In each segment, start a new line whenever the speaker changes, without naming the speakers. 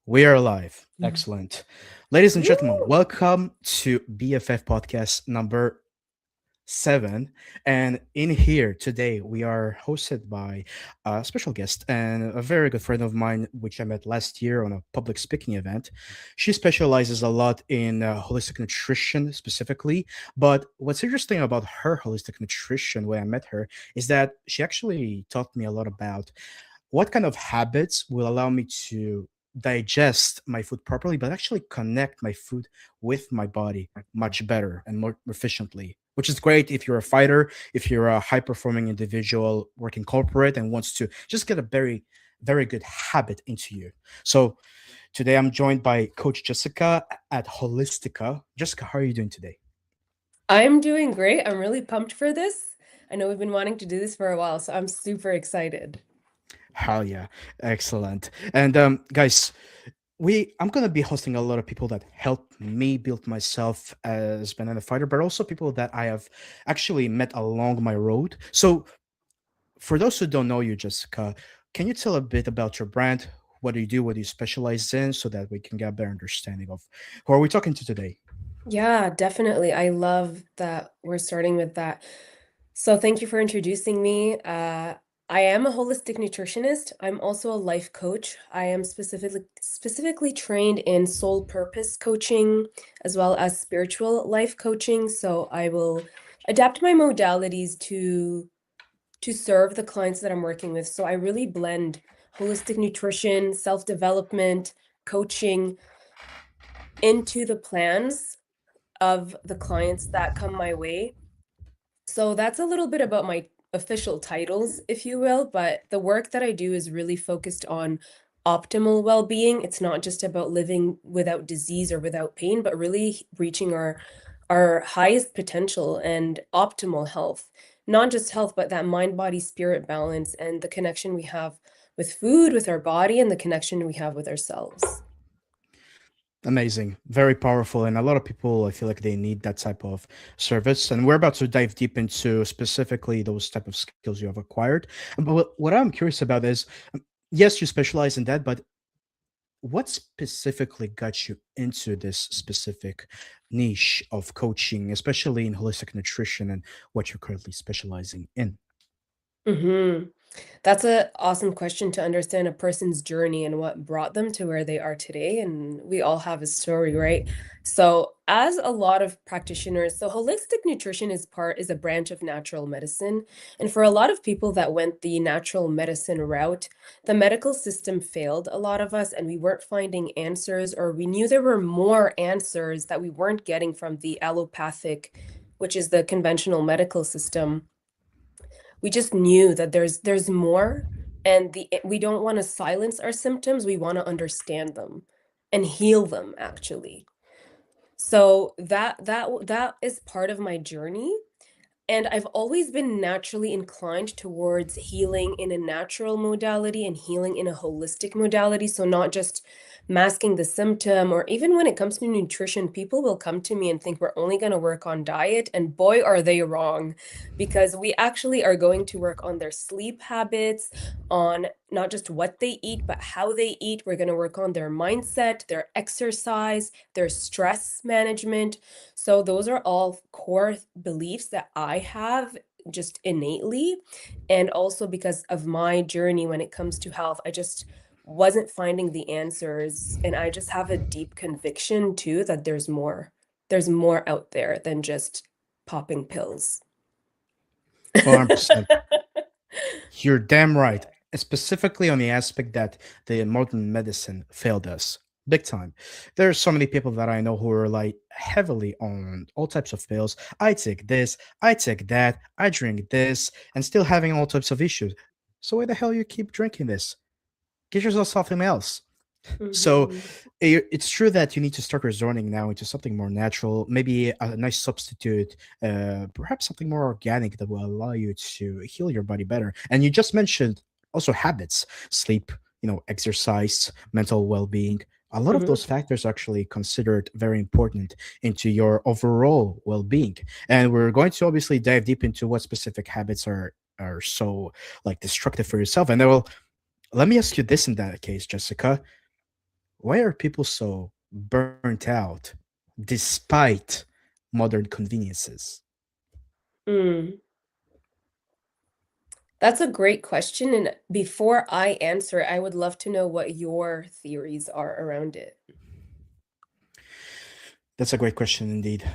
We are live.
Mm.
Excellent. Ladies and gentlemen,
Woo!
welcome to BFF podcast number 7. And in here today, we are hosted by a special guest and a very good friend of mine, which I met last year on a public speaking event. She specializes a lot in holistic nutrition specifically. But what's interesting about her holistic nutrition when I met her is that she actually taught me a lot about what kind of habits will allow me to digest my food properly, but actually connect my food with my body much better and more efficiently, which is great if you're a fighter, if you're a high performing individual working corporate and wants to just get a very good habit into you. So today I'm joined by Coach Jessica at Wholistika. Jessica, how are you doing today?
I'm doing great. I'm really pumped for this. I know we've been wanting to do this for a while, so I'm super excited.
Hell yeah. Excellent. And guys, we I'm gonna be hosting a lot of people that helped me build myself as banana fighter, but also people that I have actually met along my road. So for those who don't know you, Jessica, can you tell a bit about your brand? What do you do? What do you specialize in so that we can get a better understanding of who are we talking to today?
Yeah, definitely. I love that we're starting with that. So thank you for introducing me. I am a holistic nutritionist. I'm also a life coach. I am specifically trained in soul purpose coaching as well as spiritual life coaching. So I will adapt my modalities to serve the clients that I'm working with. So I really blend holistic nutrition, self-development, coaching into the plans of the clients that come my way. So that's a little bit about my official titles, if you will, but the work that I do is really focused on optimal well-being. It's not just about living without disease or without pain, but really reaching our highest potential and optimal health. Not just health, but that mind, body, spirit balance and the connection we have with food, with our body, and the connection we have with ourselves.
Amazing, very powerful, and a lot of people I feel like they need that type of service. And we're about to dive deep into specifically those type of skills you have acquired. But what I'm curious about is, yes, you specialize in that, but what specifically got you into this specific niche of coaching, especially in holistic nutrition and what you're currently specializing in?
Mhm. That's a awesome question to understand a person's journey and what brought them to where they are today. And we all have a story, right? So, as a lot of practitioners, so holistic nutrition is a branch of natural medicine. And for a lot of people that went the natural medicine route, the medical system failed a lot of us, and we weren't finding answers, or we knew there were more answers that we weren't getting from the allopathic, which is the conventional medical system. We just knew that there's more, and we don't want to silence our symptoms, we want to understand them and heal them actually. So that is part of my journey, and I've always been naturally inclined towards healing in a natural modality and healing in a holistic modality. So, not just masking the symptom, or even when it comes to nutrition, people will come to me and think we're only going to work on diet. And boy, are they wrong, because we actually are going to work on their sleep habits, on not just what they eat, but how they eat. We're going to work on their mindset, their exercise, their stress management. So those are all core beliefs that I have just innately. And also because of my journey when it comes to health, I just wasn't finding the answers. And I just have a deep conviction too that there's more. There's more out there than just popping pills.
100%. You're damn right. Specifically on the aspect that the modern medicine failed us big time. There's so many people that I know who rely heavily on all types of pills. I take this, I take that, I drink this, and still having all types of issues. So why the hell you keep drinking this? Get yourself something else. So
Mhm.
it's true that you need to start resorting now into something more natural, maybe a nice substitute, perhaps something more organic that will allow you to heal your body better. And you just mentioned also habits, sleep, exercise, mental well-being. A lot of
Mhm.
those factors are actually considered very important into your overall well-being. And we're going to obviously dive deep into what specific habits are so like destructive for yourself. And then, well, let me ask you this in that case, Jessica, why are people so burnt out despite modern conveniences?
Mm. That's a great question. And before I answer, I would love to know what your theories are around it.
That's a great question indeed.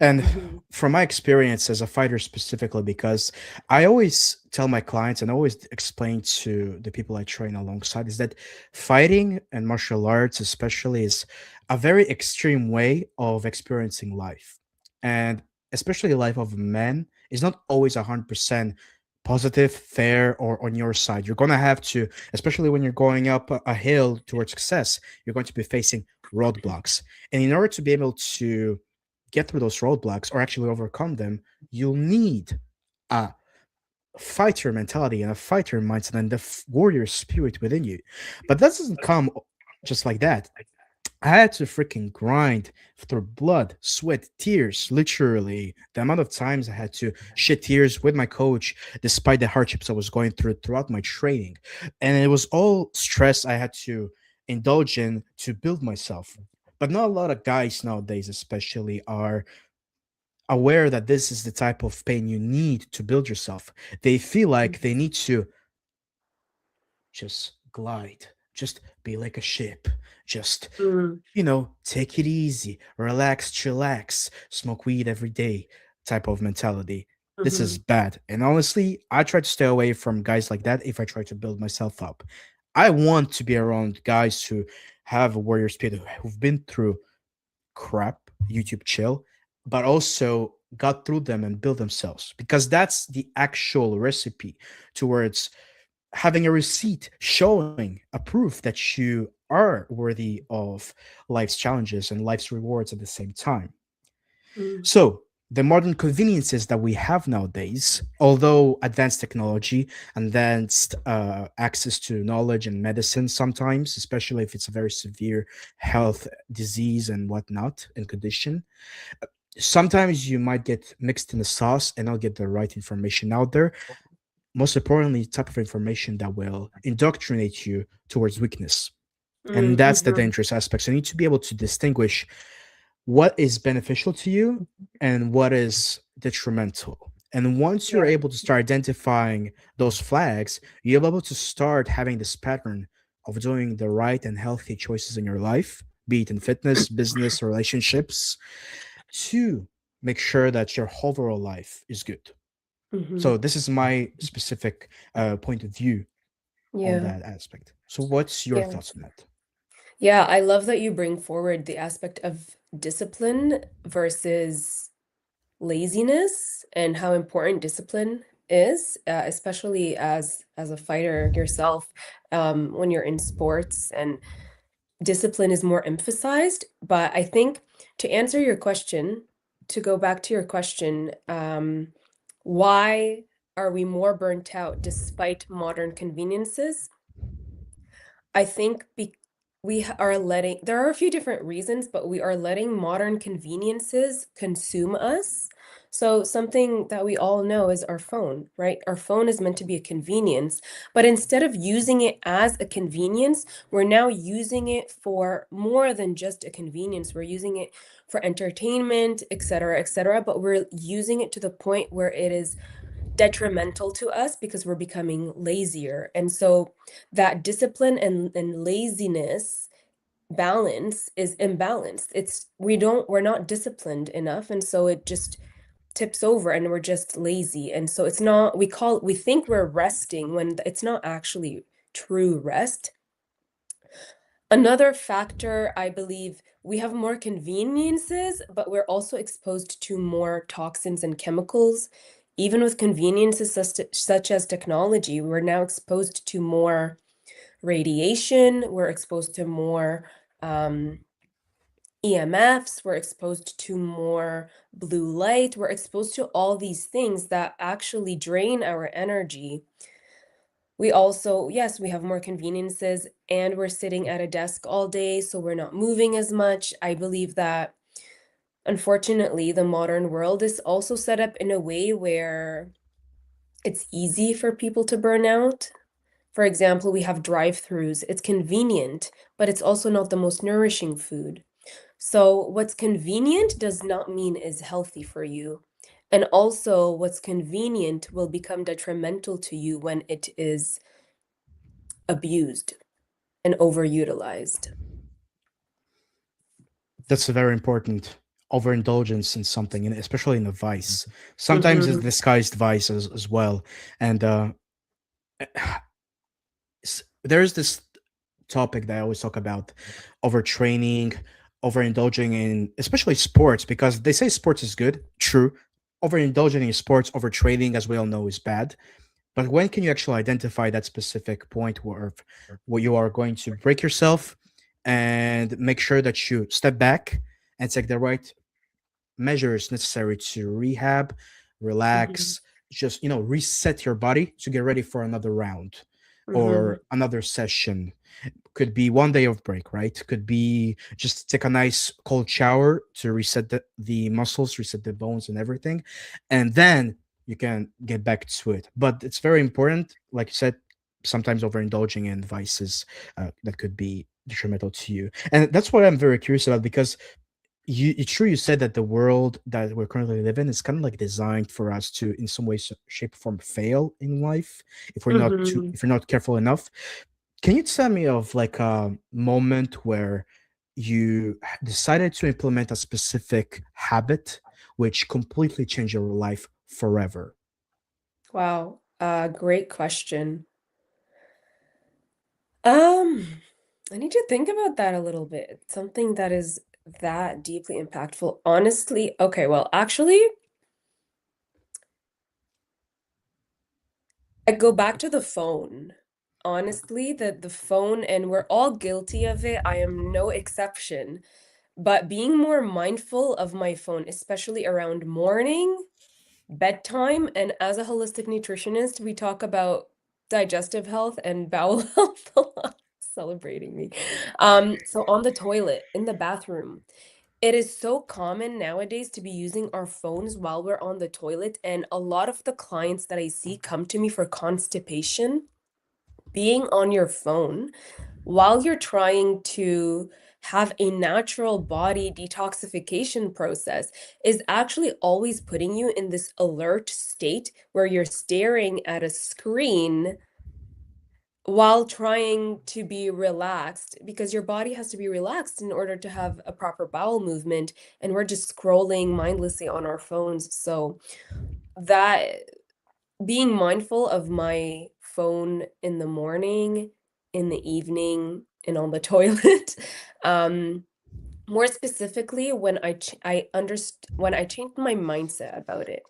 And
Hmm.
from my experience as a fighter specifically, because I always tell my clients and I always explain to the people I train alongside is that fighting and martial arts, especially, is a very extreme way of experiencing life. And especially the life of men is not always 100% positive, fair, or on your side. You're going to have to, especially when you're going up a hill towards success, you're going to be facing roadblocks. And in order to be able to get through those roadblocks or actually overcome them, you'll need a fighter mentality and a fighter mindset and the warrior spirit within you. But that doesn't come just like that. I had to freaking grind through blood, sweat, tears, literally. The amount of times I had to shed tears with my coach, despite the hardships I was going through throughout my training. And it was all stress I had to indulge in to build myself. But not a lot of guys nowadays, especially, are aware that this is the type of pain you need to build yourself. They feel like they need to just glide, just be like a ship, just
Mm.
take it easy, relax, chillax, smoke weed every day type of mentality. This is
Hmm.
bad. And honestly, I try to stay away from guys like that if I try to build myself up. I want to be around guys who have a warrior spirit, who've been through crap, YouTube chill, but also got through them and built themselves because that's the actual recipe towards having a receipt showing a proof that you are worthy of life's challenges and life's rewards at the same time.
Mm.
So, the modern conveniences that we have nowadays, although advanced technology, advanced access to knowledge and medicine sometimes, especially if it's a very severe health disease and whatnot and condition, sometimes you might get mixed in the sauce and not get the right information out there. Most importantly, type of information that will indoctrinate you towards weakness. And that's the
Mm-hmm.
dangerous aspect. So you need to be able to distinguish what is beneficial to you and what is detrimental. And once you're
Yeah.
able to start identifying those flags, you'll be able to start having this pattern of doing the right and healthy choices in your life, be it in fitness, business, or relationships, to make sure that your overall life is good.
Hmm.
So this is my specific point of view on
Yeah.
that aspect. So what's your
Yeah.
thoughts on that?
Yeah, I love that you bring forward the aspect of discipline versus laziness and how important discipline is, especially as a fighter yourself, when you're in sports and discipline is more emphasized. But I think to answer your question, to go back to your question, why are we more burnt out despite modern conveniences? I think are letting, there are a few different reasons, but we are letting modern conveniences consume us. So something that we all know is our phone, right? Our phone is meant to be a convenience, but instead of using it as a convenience, we're now using it for more than just a convenience. We're using it for entertainment, et cetera, et cetera, but we're using it to the point where it is detrimental to us because we're becoming lazier. And so that discipline and laziness balance is imbalanced. We're not disciplined enough. And so it just tips over and we're just lazy. And so it's not, we think we're resting when it's not actually true rest. Another factor, I believe, we have more conveniences, but we're also exposed to more toxins and chemicals. Even with conveniences such as technology, we're now exposed to more radiation, we're exposed to more EMFs, we're exposed to more blue light, we're exposed to all these things that actually drain our energy. We also, yes, we have more conveniences and we're sitting at a desk all day, so we're not moving as much. I believe that unfortunately, the modern world is also set up in a way where it's easy for people to burn out. For example, we have drive-throughs. It's convenient, but it's also not the most nourishing food. So what's convenient does not mean is healthy for you. And also what's convenient will become detrimental to you when it is abused and overutilized.
That's a very important overindulgence in something, and especially in a vice. Sometimes it's
Mm-hmm.
disguised vice as well. And there's this topic that I always talk about: overtraining, overindulging in especially sports, because they say sports is good. True. Overindulging in sports, overtraining, as we all know, is bad. But when can you actually identify that specific point where you are going to break yourself and make sure that you step back and take the right measures necessary to rehab,
Mm-hmm.
relax, just reset your body to get ready for another round
Mm-hmm.
or another session? Could be one day of break, right? Could be just take a nice cold shower to reset the muscles, reset the bones and everything, and then you can get back to it. But it's very important, like you said, sometimes overindulging in vices that could be detrimental to you. And that's what I'm very curious about, because it's true you said that the world that we're currently living in is kind of like designed for us to, in some way, shape or form, fail in life
Mm-hmm.
if we're not careful enough. Can you tell me of like a moment where you decided to implement a specific habit which completely changed your life forever?
Wow. Great question. Um, I need to think about that a little bit. Something that is that deeply impactful. Honestly, okay, well, actually, I go back to the phone. Honestly, the phone, and we're all guilty of it. I am no exception. But being more mindful of my phone, especially around morning, bedtime, and as a holistic nutritionist, we talk about digestive health and bowel health a lot. Celebrating me. So on the toilet, in the bathroom, it is so common nowadays to be using our phones while we're on the toilet, and a lot of the clients that I see come to me for constipation. Being on your phone while you're trying to have a natural body detoxification process is actually always putting you in this alert state where you're staring at a screen while trying to be relaxed, because your body has to be relaxed in order to have a proper bowel movement, and we're just scrolling mindlessly on our phones. So that, being mindful of my phone in the morning, in the evening, and on the toilet. Um, More specifically, when when I changed my mindset about it,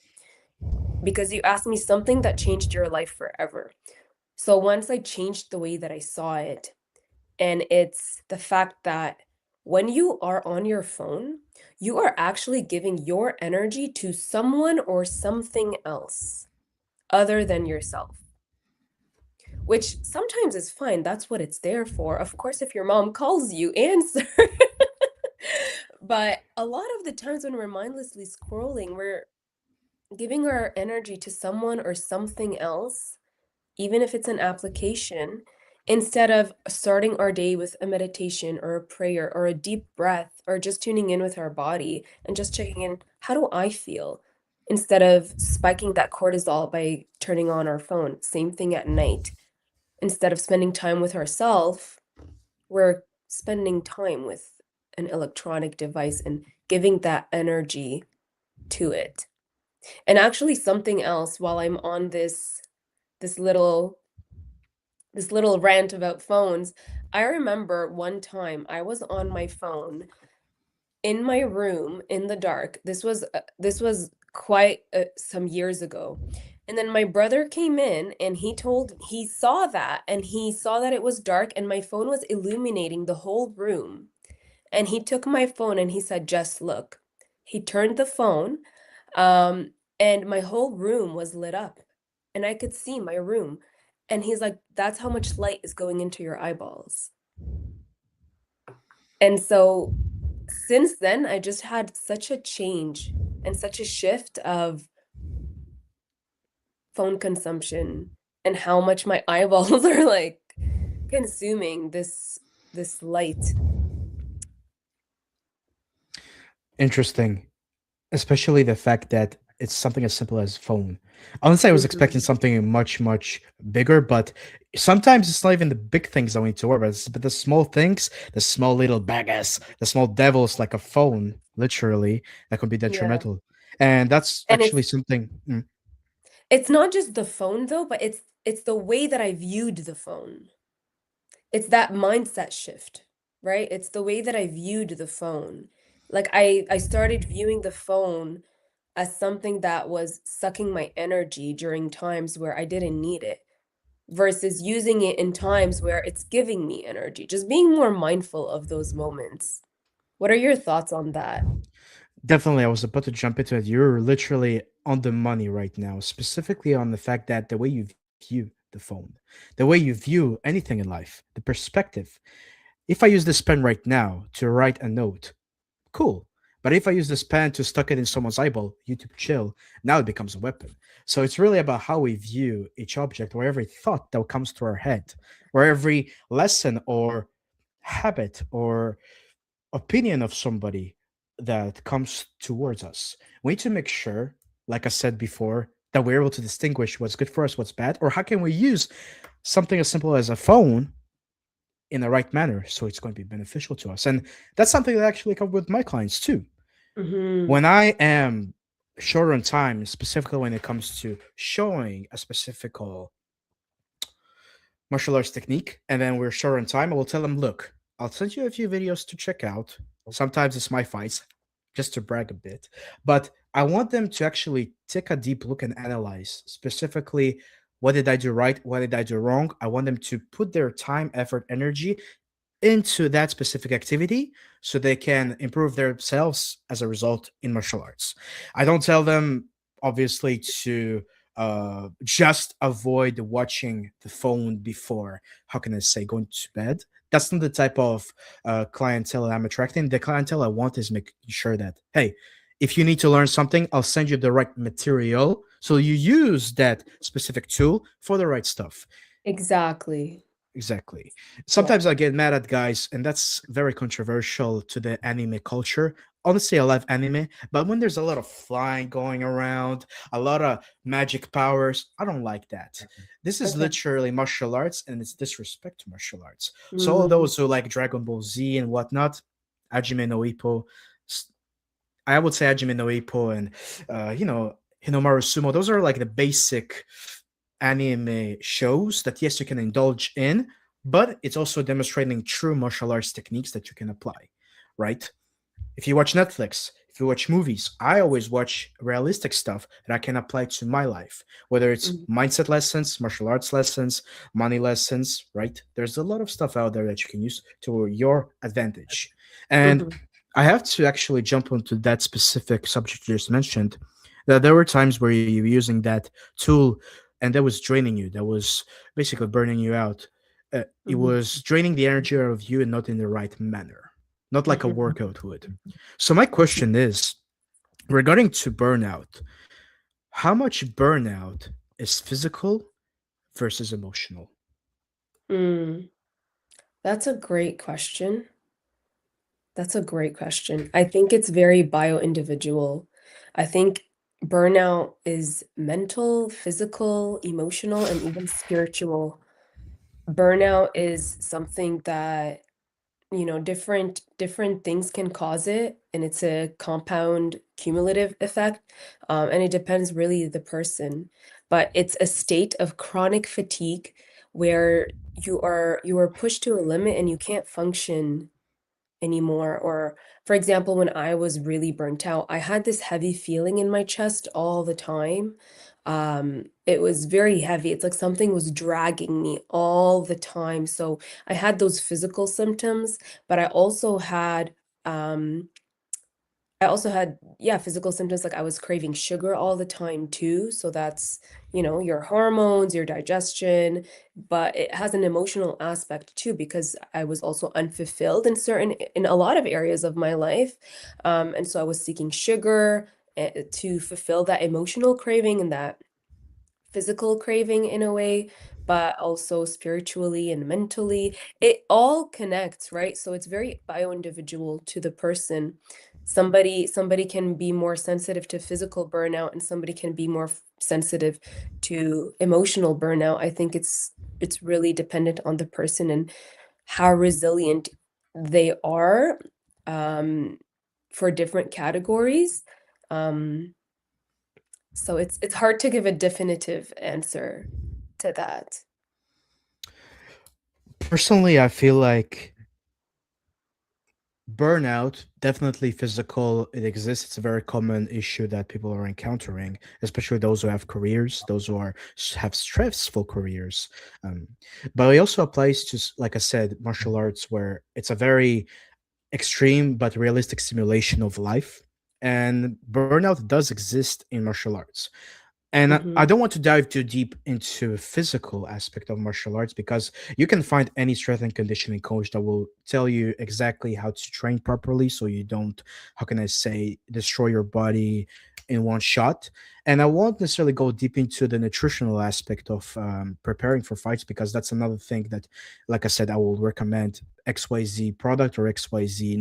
because you asked me something that changed your life forever. So once I changed the way that I saw it, and it's the fact that when you are on your phone, you are actually giving your energy to someone or something else other than yourself, which sometimes is fine. That's what it's there for. Of course, if your mom calls you, answer. But a lot of the times when we're mindlessly scrolling, we're giving our energy to someone or something else, even if it's an application, instead of starting our day with a meditation or a prayer or a deep breath or just tuning in with our body and just checking in, how do I feel? Instead of spiking that cortisol by turning on our phone. Same thing at night. Instead of spending time with ourselves, we're spending time with an electronic device and giving that energy to it. And actually something else, while I'm on this little this little rant about phones, I remember one time I was on my phone in my room in the dark. This was quite some years ago. And then my brother came in and he saw that, and he saw that it was dark and my phone was illuminating the whole room. And he took my phone and he said, "Just look." He turned the phone, um, and my whole room was lit up, and I could see my room. And he's like, "That's how much light is going into your eyeballs." And so since then, I just had such a change and such a shift of phone consumption and how much my eyeballs are like consuming this light.
Interesting, especially the fact that it's something as simple as phone. Honestly, I was expecting
Mhm.
something much, much bigger, but sometimes it's not even the big things I need to worry about, but the small things, the small little baggers, the small devils like a phone, literally, that could be
Yeah.
detrimental. And that's
And
actually something.
it's not just the phone though, but it's the way that I viewed the phone. It's that mindset shift, right? It's the way that I viewed the phone. Like I started viewing the phone as something that was sucking my energy during times where I didn't need it versus using it in times where it's giving me energy. Just being more mindful of those moments. What are your thoughts on that?
Definitely, I was about to jump into it. You're literally on the money right now, specifically on the fact that the way you view the phone, the way you view anything in life, the perspective. If I use this pen right now to write a note, cool. But if I use this pen to stuck it in someone's eyeball, YouTube chill, now it becomes a weapon. So it's really about how we view each object or every thought that comes to our head, or every lesson or habit or opinion of somebody that comes towards us. We need to make sure, like I said before, that we're able to distinguish what's good for us, what's bad, or how can we use something as simple as a phone in the right manner so it's going to be beneficial to us. And that's something that actually comes with my clients too.
Mm-hmm.
When I am short on time, specifically when it comes to showing a specific martial arts technique, and then we're short on time, I will tell them, look, I'll send you a few videos to check out. Sometimes it's my fights, just to brag a bit. But I want them to actually take a deep look and analyze specifically what did I do right, what did I do wrong. I want them to put their time, effort, energy into that specific activity so they can improve themselves as a result in martial arts. I don't tell them, obviously, to just avoid watching the phone before, how can I say, going to bed. That's not the type of clientele I'm attracting. The clientele I want is making sure that, hey, if you need to learn something, I'll send you the right material so you use that specific tool for the right stuff.
Exactly.
Exactly.
Yeah.
Sometimes I get mad at guys, and that's very controversial to the anime culture. Honestly, I love anime, but when there's a lot of flying going around, a lot of magic powers, I don't like that. This is
Okay.
literally martial arts, and it's disrespect to martial arts. So all
Mm.
those who like Dragon Ball Z and whatnot, Hajime no Ippo, s- I would say Hajime no Ippo and Hinomaru Sumo. Those are like the basic anime shows that yes you can indulge in, but it's also demonstrating true martial arts techniques that you can apply, right? If you watch Netflix, if you watch movies, I always watch realistic stuff that I can apply to my life, whether it's
Mm.
mindset lessons, martial arts lessons, money lessons, right? There's a lot of stuff out there that you can use to your advantage. And
Mhm.
I have to actually jump onto that specific subject you just mentioned. That there were times where you were using that tool and that was draining you, that was basically burning you out. It
Mhm.
was draining the energy out of you and not in the right manner, not like a
Mhm.
workout would. So my question is, regarding to burnout, how much burnout is physical versus emotional?
Mm. That's a great question. That's a great question. I think it's very bio-individual. I think burnout is mental, physical, emotional, and even spiritual. Burnout is something that, different things can cause it, and it's a compound cumulative effect. And it depends really the person. But it's a state of chronic fatigue where you are pushed to a limit and you can't function anymore. Or, for example, when I was really burnt out, I had this heavy feeling in my chest all the time. It was very heavy. It's like something was dragging me all the time. So I had those physical symptoms, but um, yeah, physical symptoms like I was craving sugar all the time too. So that's, your hormones, your digestion, but it has an emotional aspect too because I was also unfulfilled in a lot of areas of my life. And so I was seeking sugar to fulfill that emotional craving and that physical craving in a way, but also spiritually and mentally. It all connects, right? So it's very bio-individual to the person. Somebody can be more sensitive to physical burnout and somebody can be more sensitive to emotional burnout. I think it's really dependent on the person and how resilient they are um, for different categories. Um, so it's hard to give a definitive answer to that.
Personally, I feel like burnout, definitely physical, it exists. It's a very common issue that people are encountering, especially those who have careers, those who are have stressful careers. Um, but it also applies to, like I said, martial arts, where it's a very extreme but realistic simulation of life. And burnout does exist in martial arts. And I
Mhm,
don't want to dive too deep into physical aspect of martial arts, because you can find any strength and conditioning coach that will tell you exactly how to train properly, so you don't, how can I say, destroy your body in one shot. And I won't necessarily go deep into the nutritional aspect of preparing for fights, because that's another thing that, like I said, I will recommend XYZ product or XYZ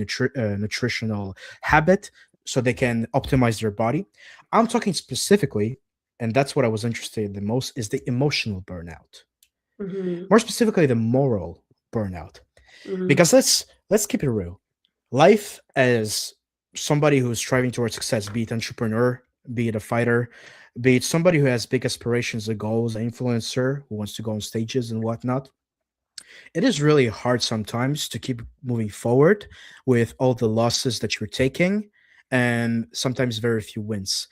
nutritional habit, so they can optimize their body. I'm talking specifically, and that's what I was interested in the most, is the emotional burnout.
mhm,
More specifically, the moral burnout.
mhm,
Because let's keep it real. Life as somebody who's striving towards success, be it entrepreneur, be it a fighter, be it somebody who has big aspirations and goals, an influencer who wants to go on stages and whatnot, it is really hard sometimes to keep moving forward with all the losses that you're taking and sometimes very few wins.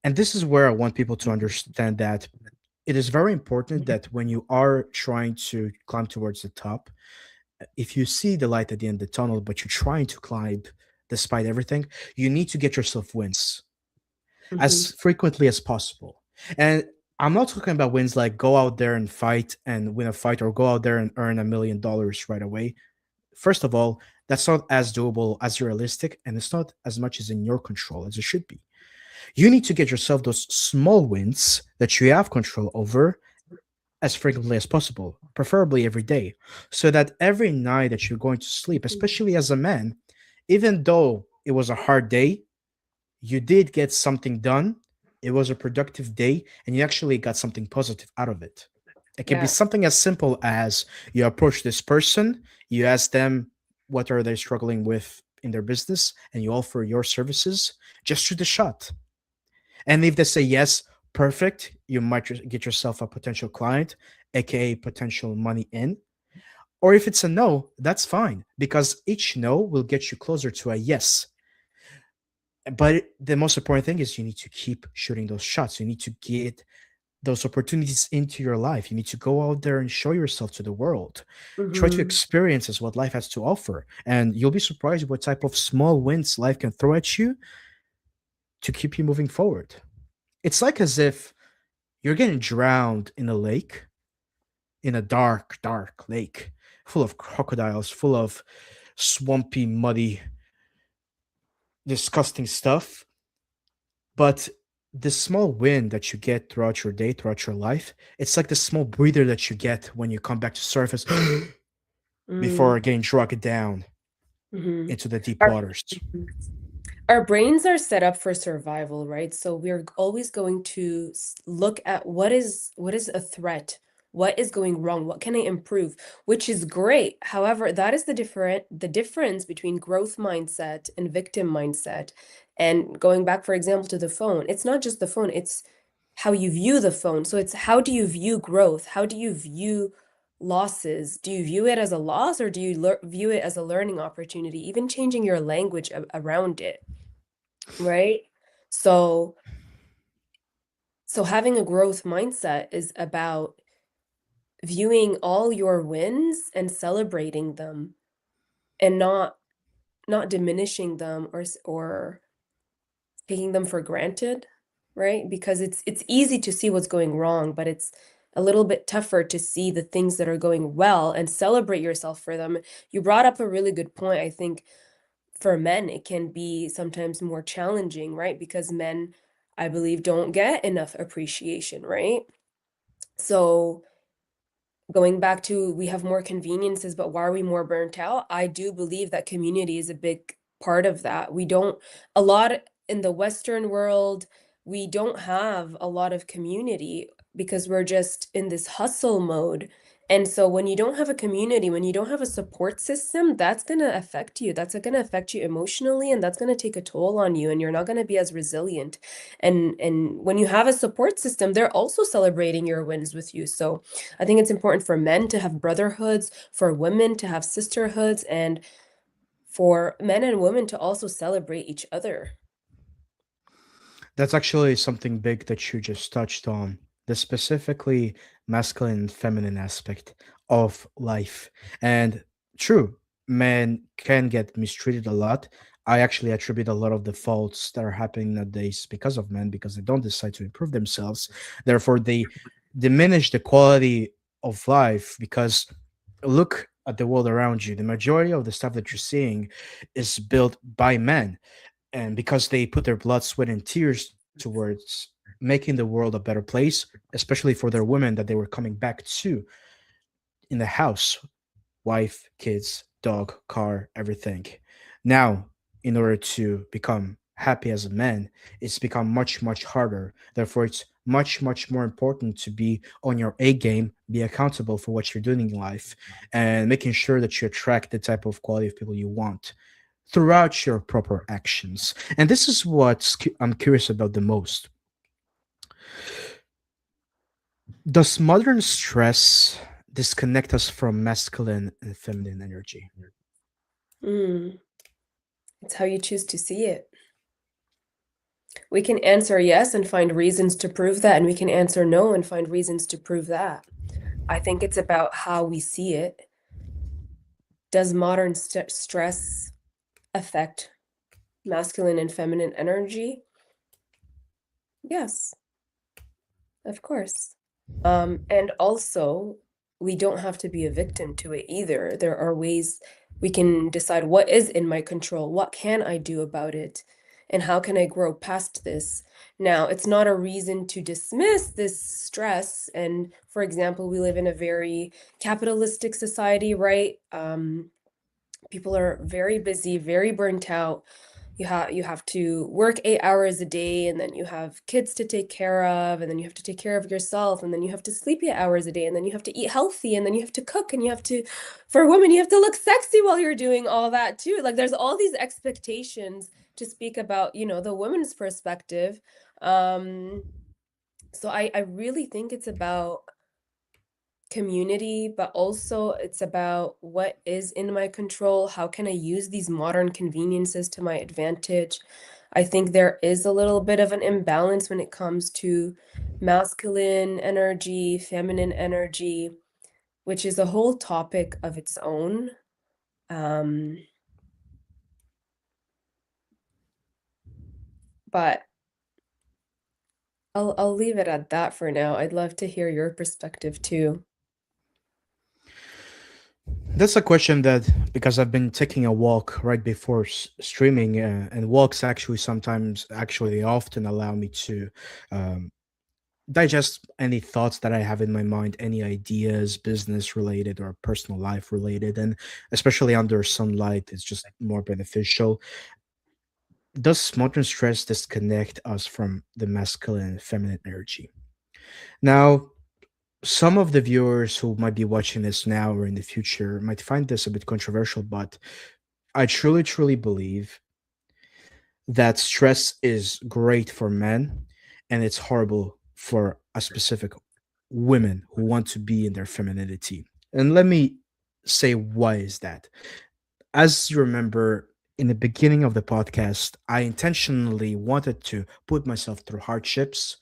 And this is where I want people to understand that it is very important that when you are trying to climb towards the top, if you see the light at the end of the tunnel, but you're trying to climb despite everything, you need to get yourself wins
mhm.
as frequently as possible. And I'm not talking about wins like go out there and fight and win a fight, or go out there and earn $1 million right away. First of all, that's not as doable as realistic, and it's not as much as in your control as it should be. You need to get yourself those small wins that you have control over as frequently as possible, preferably every day, so that every night that you're going to sleep, especially as a man, even though it was a hard day, you did get something done. It was a productive day, and you actually got something positive out of it. It can be
Yeah.
something as simple as you approach this person, you ask them what are they struggling with in their business, and you offer your services. Just shoot the shot. And if they say yes, perfect, you might get yourself a potential client, aka potential money in. Or if it's a no, that's fine, because each no will get you closer to a yes. But the most important thing is you need to keep shooting those shots. You need to get those opportunities into your life. You need to go out there and show yourself to the world. Try to
Mhm,
experience as what life has to offer. And you'll be surprised what type of small wins life can throw at you to keep you moving forward. It's like as if you're getting drowned in a lake, in a dark, dark lake, full of crocodiles, full of swampy, muddy, disgusting stuff. But the small win that you get throughout your day, throughout your life, it's like the small breather that you get when you come back to surface before
mm,
getting dragged down
mhm.
into the deep
Our
waters.
our brains are set up for survival, right? So we're always going to look at what is a threat, what is going wrong, what can I improve, which is great. However, that is the difference between growth mindset and victim mindset. And going back, for example, to the phone, it's not just the phone, it's how you view the phone. So it's how do you view growth? How do you view losses? Do you view it as a loss or do you view it as a learning opportunity? Even changing your language around it, right? So so having a growth mindset is about viewing all your wins and celebrating them and not diminishing them or taking them for granted, right? Because it's easy to see what's going wrong, but it's a little bit tougher to see the things that are going well and celebrate yourself for them. You brought up a really good point. I think for men, it can be sometimes more challenging, right? Because men, I believe, don't get enough appreciation, right? So going back to we have more conveniences, but why are we more burnt out? I do believe that community is a big part of that. We don't, a lot in the Western world, we don't have a lot of community because we're just in this hustle mode. And so when you don't have a community, when you don't have a support system, that's going to affect you. That's going to affect you emotionally, and that's going to take a toll on you, and you're not going to be as resilient. And when you have a support system, they're also celebrating your wins with you. So I think it's important for men to have brotherhoods, for women to have sisterhoods, and for men and women to also celebrate each other.
That's actually something big that you just touched on, the specifically masculine and feminine aspect of life. And true, men can get mistreated a lot. I actually attribute a lot of the faults that are happening nowadays because of men, because they don't decide to improve themselves. Therefore, they diminish the quality of life because look at the world around you. The majority of the stuff that you're seeing is built by men, and because they put their blood, sweat, and tears towards making the world a better place, especially for their women that they were coming back to in the house, wife, kids, dog, car, everything. Now, in order to become happy as a man, it's become much, much harder. Therefore, it's much, much more important to be on your A game, be accountable for what you're doing in life, and making sure that you attract the type of quality of people you want throughout your proper actions. And this is what I'm curious about the most. Does modern stress disconnect us from masculine and feminine energy?
Mm, it's how you choose to see it. We can answer yes and find reasons to prove that, and we can answer no and find reasons to prove that. I think it's about how we see it. Does modern stress affect masculine and feminine energy? Yes, of course. And also, we don't have to be a victim to it either. There are ways we can decide what is in my control, what can I do about it, and how can I grow past this. Now, it's not a reason to dismiss this stress. And for example, we live in a very capitalistic society, right? People are very busy, very burnt out. You have to work 8 hours a day, and then you have kids to take care of, and then you have to take care of yourself, and then you have to sleep 8 hours a day, and then you have to eat healthy, and then you have to cook, and you have to, for women, you have to look sexy while you're doing all that too. Like there's all these expectations to speak about, the women's perspective. Um, so I really think it's about community, but also it's about what is in my control. How can I use these modern conveniences to my advantage? I think there is a little bit of an imbalance when it comes to masculine energy, feminine energy, which is a whole topic of its own. Um, but I'll leave it at that for now. I'd love to hear your perspective too.
That's a question that, because I've been taking a walk right before streaming, and walks actually sometimes, actually, they often allow me to um, digest any thoughts that I have in my mind, any ideas, business related or personal life related, and especially under sunlight, it's just more beneficial. Does modern stress disconnect us from the masculine and feminine energy? Now, some of the viewers who might be watching this now or in the future might find this a bit controversial, but I truly, truly believe that stress is great for men and it's horrible for a specific women who want to be in their femininity. And let me say, why is that? As you remember, in the beginning of the podcast, I intentionally wanted to put myself through hardships,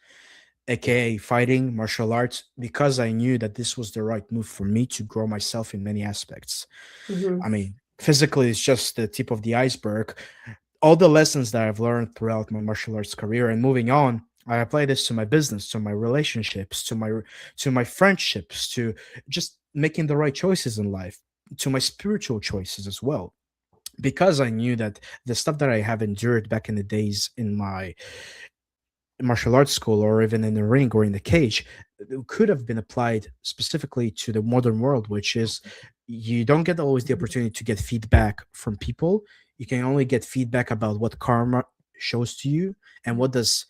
aka fighting, martial arts, because I knew that this was the right move for me to grow myself in many aspects.
Hmm.
I mean, physically, it's just the tip of the iceberg. All the lessons that I've learned throughout my martial arts career and moving on, I apply this to my business, to my relationships, to my friendships, to just making the right choices in life, to my spiritual choices as well. Because I knew that the stuff that I have endured back in the days in my martial arts school or even in the ring or in the cage, it could have been applied specifically to the modern world, which is you don't get always the opportunity to get feedback from people. You can only get feedback about what karma shows to you and what does,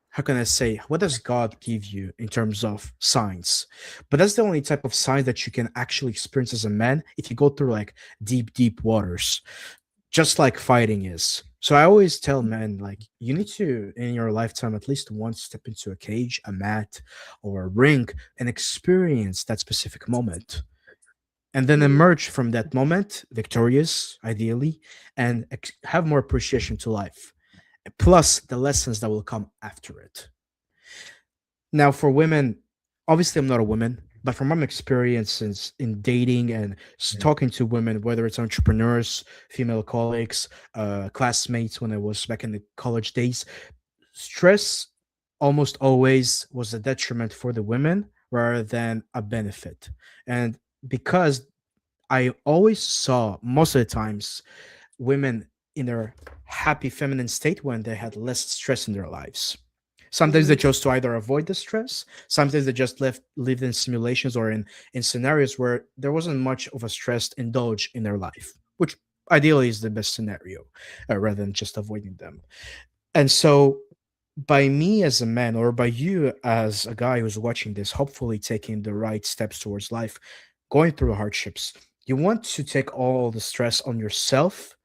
how can I say, what does God give you in terms of signs? But that's the only type of sign that you can actually experience as a man if you go through like deep, deep waters, just like fighting is. So I always tell men, like, you need to, in your lifetime, at least once step into a cage, a mat, or a ring and experience that specific moment. And then
Mhm.
emerge from that moment victorious, ideally, and have more appreciation to life, plus the lessons that will come after it. Now, for women, obviously, I'm not a woman, but from my experiences in dating and talking to women, whether it's entrepreneurs, female colleagues, classmates when I was back in the college days, stress almost always was a detriment for the women rather than a benefit. And because I always saw most of the times women in their happy feminine state when they had less stress in their lives. Sometimes they
Mhm.
chose to either avoid the stress, sometimes they just lived in simulations or in scenarios where there wasn't much of a stress indulge in their life, which ideally is the best scenario, rather than just avoiding them. And so by me as a man or by you as a guy who's watching this, hopefully taking the right steps towards life, going through hardships, you want to take all the stress on yourself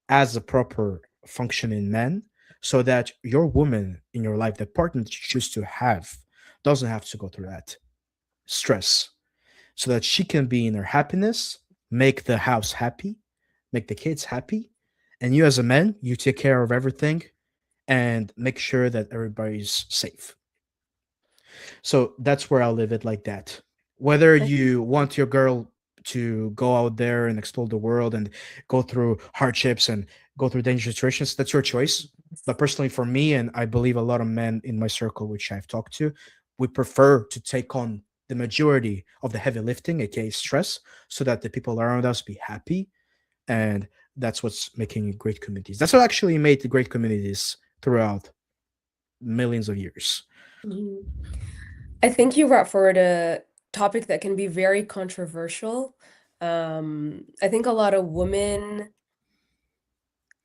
as a proper functioning man so that your woman in your life, the partner that you choose to have, doesn't have to go through that stress so that she can be in her happiness, make the house happy, make the kids happy. And you, as a man, you take care of everything and make sure that everybody's safe. So that's where I'll leave it like that. Whether
I-
you want your girl to go out there and explore the world and go through hardships and go through dangerous situations, that's your choice. But personally, for me, and I believe a lot of men in my circle, which I've talked to, we prefer to take on the majority of the heavy lifting, aka stress, so that the people around us be happy. And that's what's making great communities. That's what actually made the great communities throughout millions of years.
Mhm. I think you brought forward a topic that can be very controversial. I think a lot of women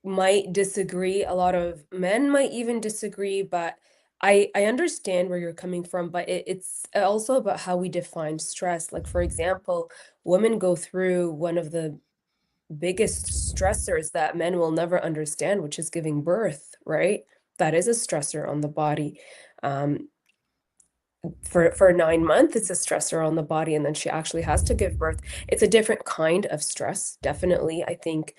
might disagree, a lot of men might even disagree, but I understand where you're coming from, but it's also about how we define stress. Like, for example, women go through one of the biggest stressors that men will never understand, which is giving birth, right? That is a stressor on the body. Um, for 9 months, it's a stressor on the body, and then she actually has to give birth. It's a different kind of stress, definitely. I think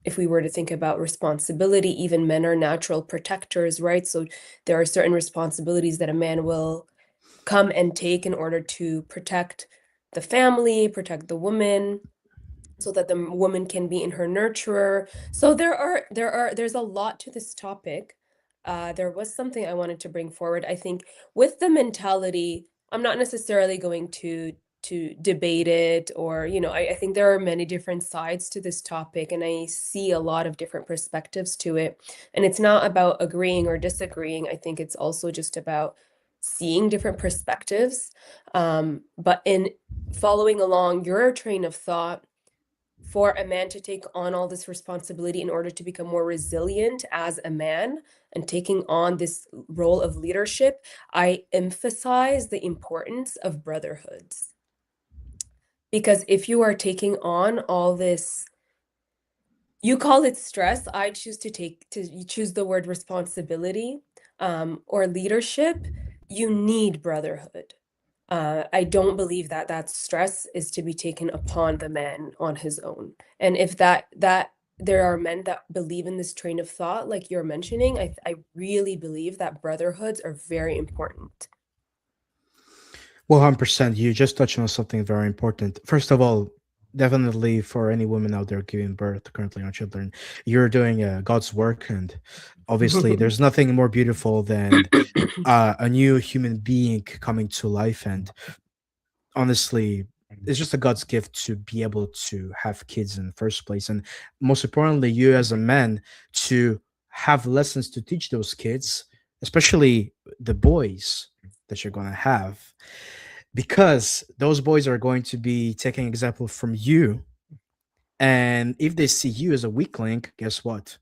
if we were to think about responsibility, even men are natural protectors, right? So there are certain responsibilities that a man will come and take in order to protect the family, protect the woman, so that the woman can be in her nurturer. So there's a lot to this topic. There was something I wanted to bring forward. I think with the mentality, I'm not necessarily going to debate it, or I think there are many different sides to this topic, and I see a lot of different perspectives to it. And it's not about agreeing or disagreeing. I think it's also just about seeing different perspectives. But in following along your train of thought, for a man to take on all this responsibility in order to become more resilient as a man and taking on this role of leadership, I emphasize the importance of brotherhoods. Because if you are taking on all this, you call it stress, I choose to choose the word responsibility, or leadership, you need brotherhood. I don't believe that that stress is to be taken upon the man on his own. And if that there are men that believe in this train of thought, like you're mentioning, I really believe that brotherhoods are very important.
Well, 100%. You just touched on something very important. First of all, definitely for any woman out there giving birth currently on children, you're doing God's work. And obviously, there's nothing more beautiful than a new human being coming to life. And honestly, it's just a God's gift to be able to have kids in the first place. And most importantly, you as a man to have lessons to teach those kids, especially the boys that you're going to have, because those boys are going to be taking example from you. And if they see you as a weakling, guess what?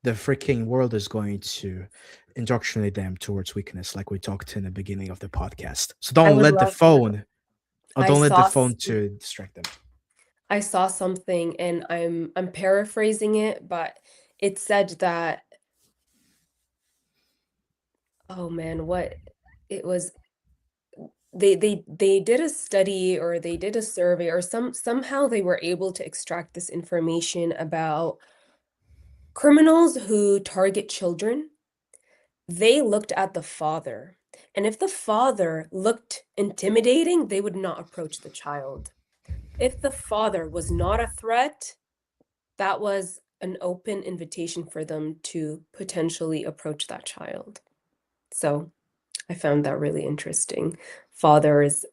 The freaking world is going to indoctrinate them towards weakness, like we talked in the beginning of the podcast. So
I
don't
would
let the
love to.
phone, or
I
don't let the
saw
phone to distract them.
I saw something and I'm paraphrasing it, but it said that, oh man, what it was, they did a study or they did a survey or somehow they were able to extract this information about criminals who target children. They looked at the father, and if the father looked intimidating, they would not approach the child. If the father was not a threat, that was an open invitation for them to potentially approach that child. So I found that really interesting. Fathers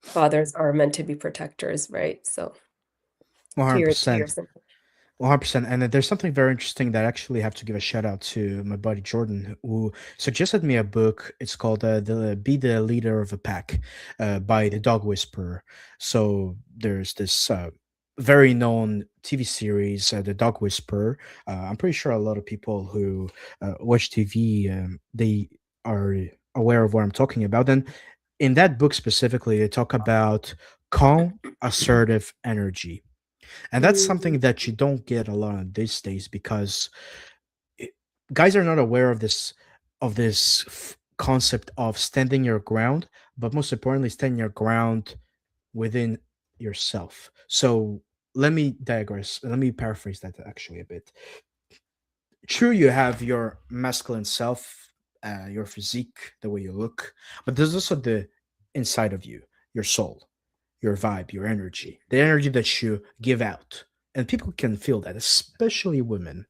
fathers are meant to be protectors, right? So to your
100%.
son.
100%. And there's something very interesting that I actually have to give a shout out to my buddy Jordan, who suggested me a book. It's called the Be the Leader of a Pack by the Dog Whisperer. So there's this very known TV series, The Dog Whisperer. I'm pretty sure a lot of people who watch TV, they are aware of what I'm talking about. And in that book specifically, they talk about calm, assertive energy, and that's
Mm,
something that you don't get a lot of these days, because it, guys are not aware of this concept of standing your ground, but most importantly standing your ground within yourself. So let me paraphrase that actually a bit. True, you have your masculine self, your physique, the way you look, but there's also the inside of you, your soul, your vibe, your energy, the energy that you give out. And people can feel that, especially women.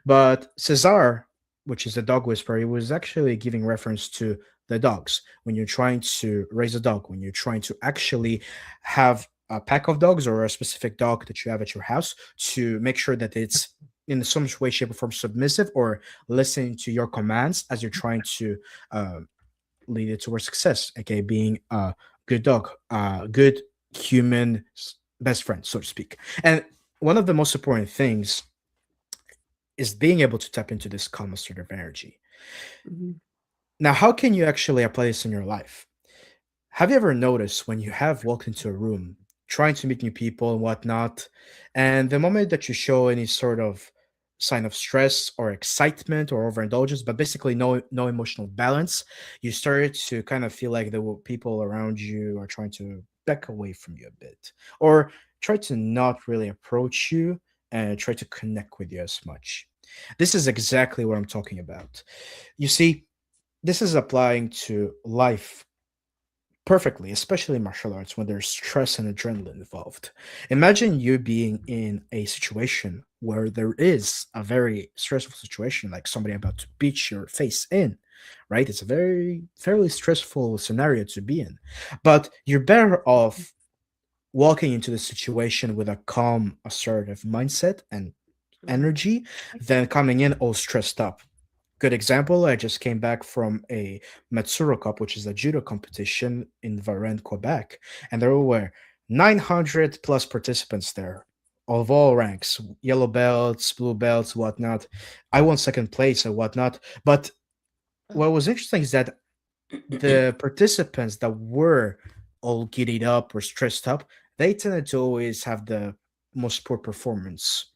But Cesar, which is the dog whisperer, he was actually giving reference to the dogs. When you're trying to raise a dog, when you're trying to actually have a pack of dogs or a specific dog that you have at your house, to make sure that it's in some way, shape, or form submissive or listening to your commands as you're trying to uh, lead it towards success, okay, being a good dog, a good human best friend, so to speak. And one of the most important things is being able to tap into this calm assertive energy.
mhm,
Now, how can you actually apply this in your life? Have you ever noticed when you have walked into a room trying to meet new people and whatnot, and the moment that you show any sort of sign of stress or excitement or overindulgence, but basically no emotional balance, you started to kind of feel like the people around you are trying to back away from you a bit, or try to not really approach you and try to connect with you as much. This is exactly what I'm talking about. You see, this is applying to life perfectly, especially in martial arts when there's stress and adrenaline involved. Imagine you being in a situation where there is a very stressful situation, like somebody about to beat your face in, right? It's a very fairly stressful scenario to be in. But you're better off walking into the situation with a calm, assertive mindset and
mhm.
energy than coming in all stressed up. Good example, I just came back from a Matsuru Cup, which is a judo competition in Varennes, Quebec, and there were 900 plus participants there of all ranks, yellow belts, blue belts, whatnot. I won second place and whatnot. But what was interesting is that the participants that were all giddied up or stressed up, they tended to always have the most poor performance.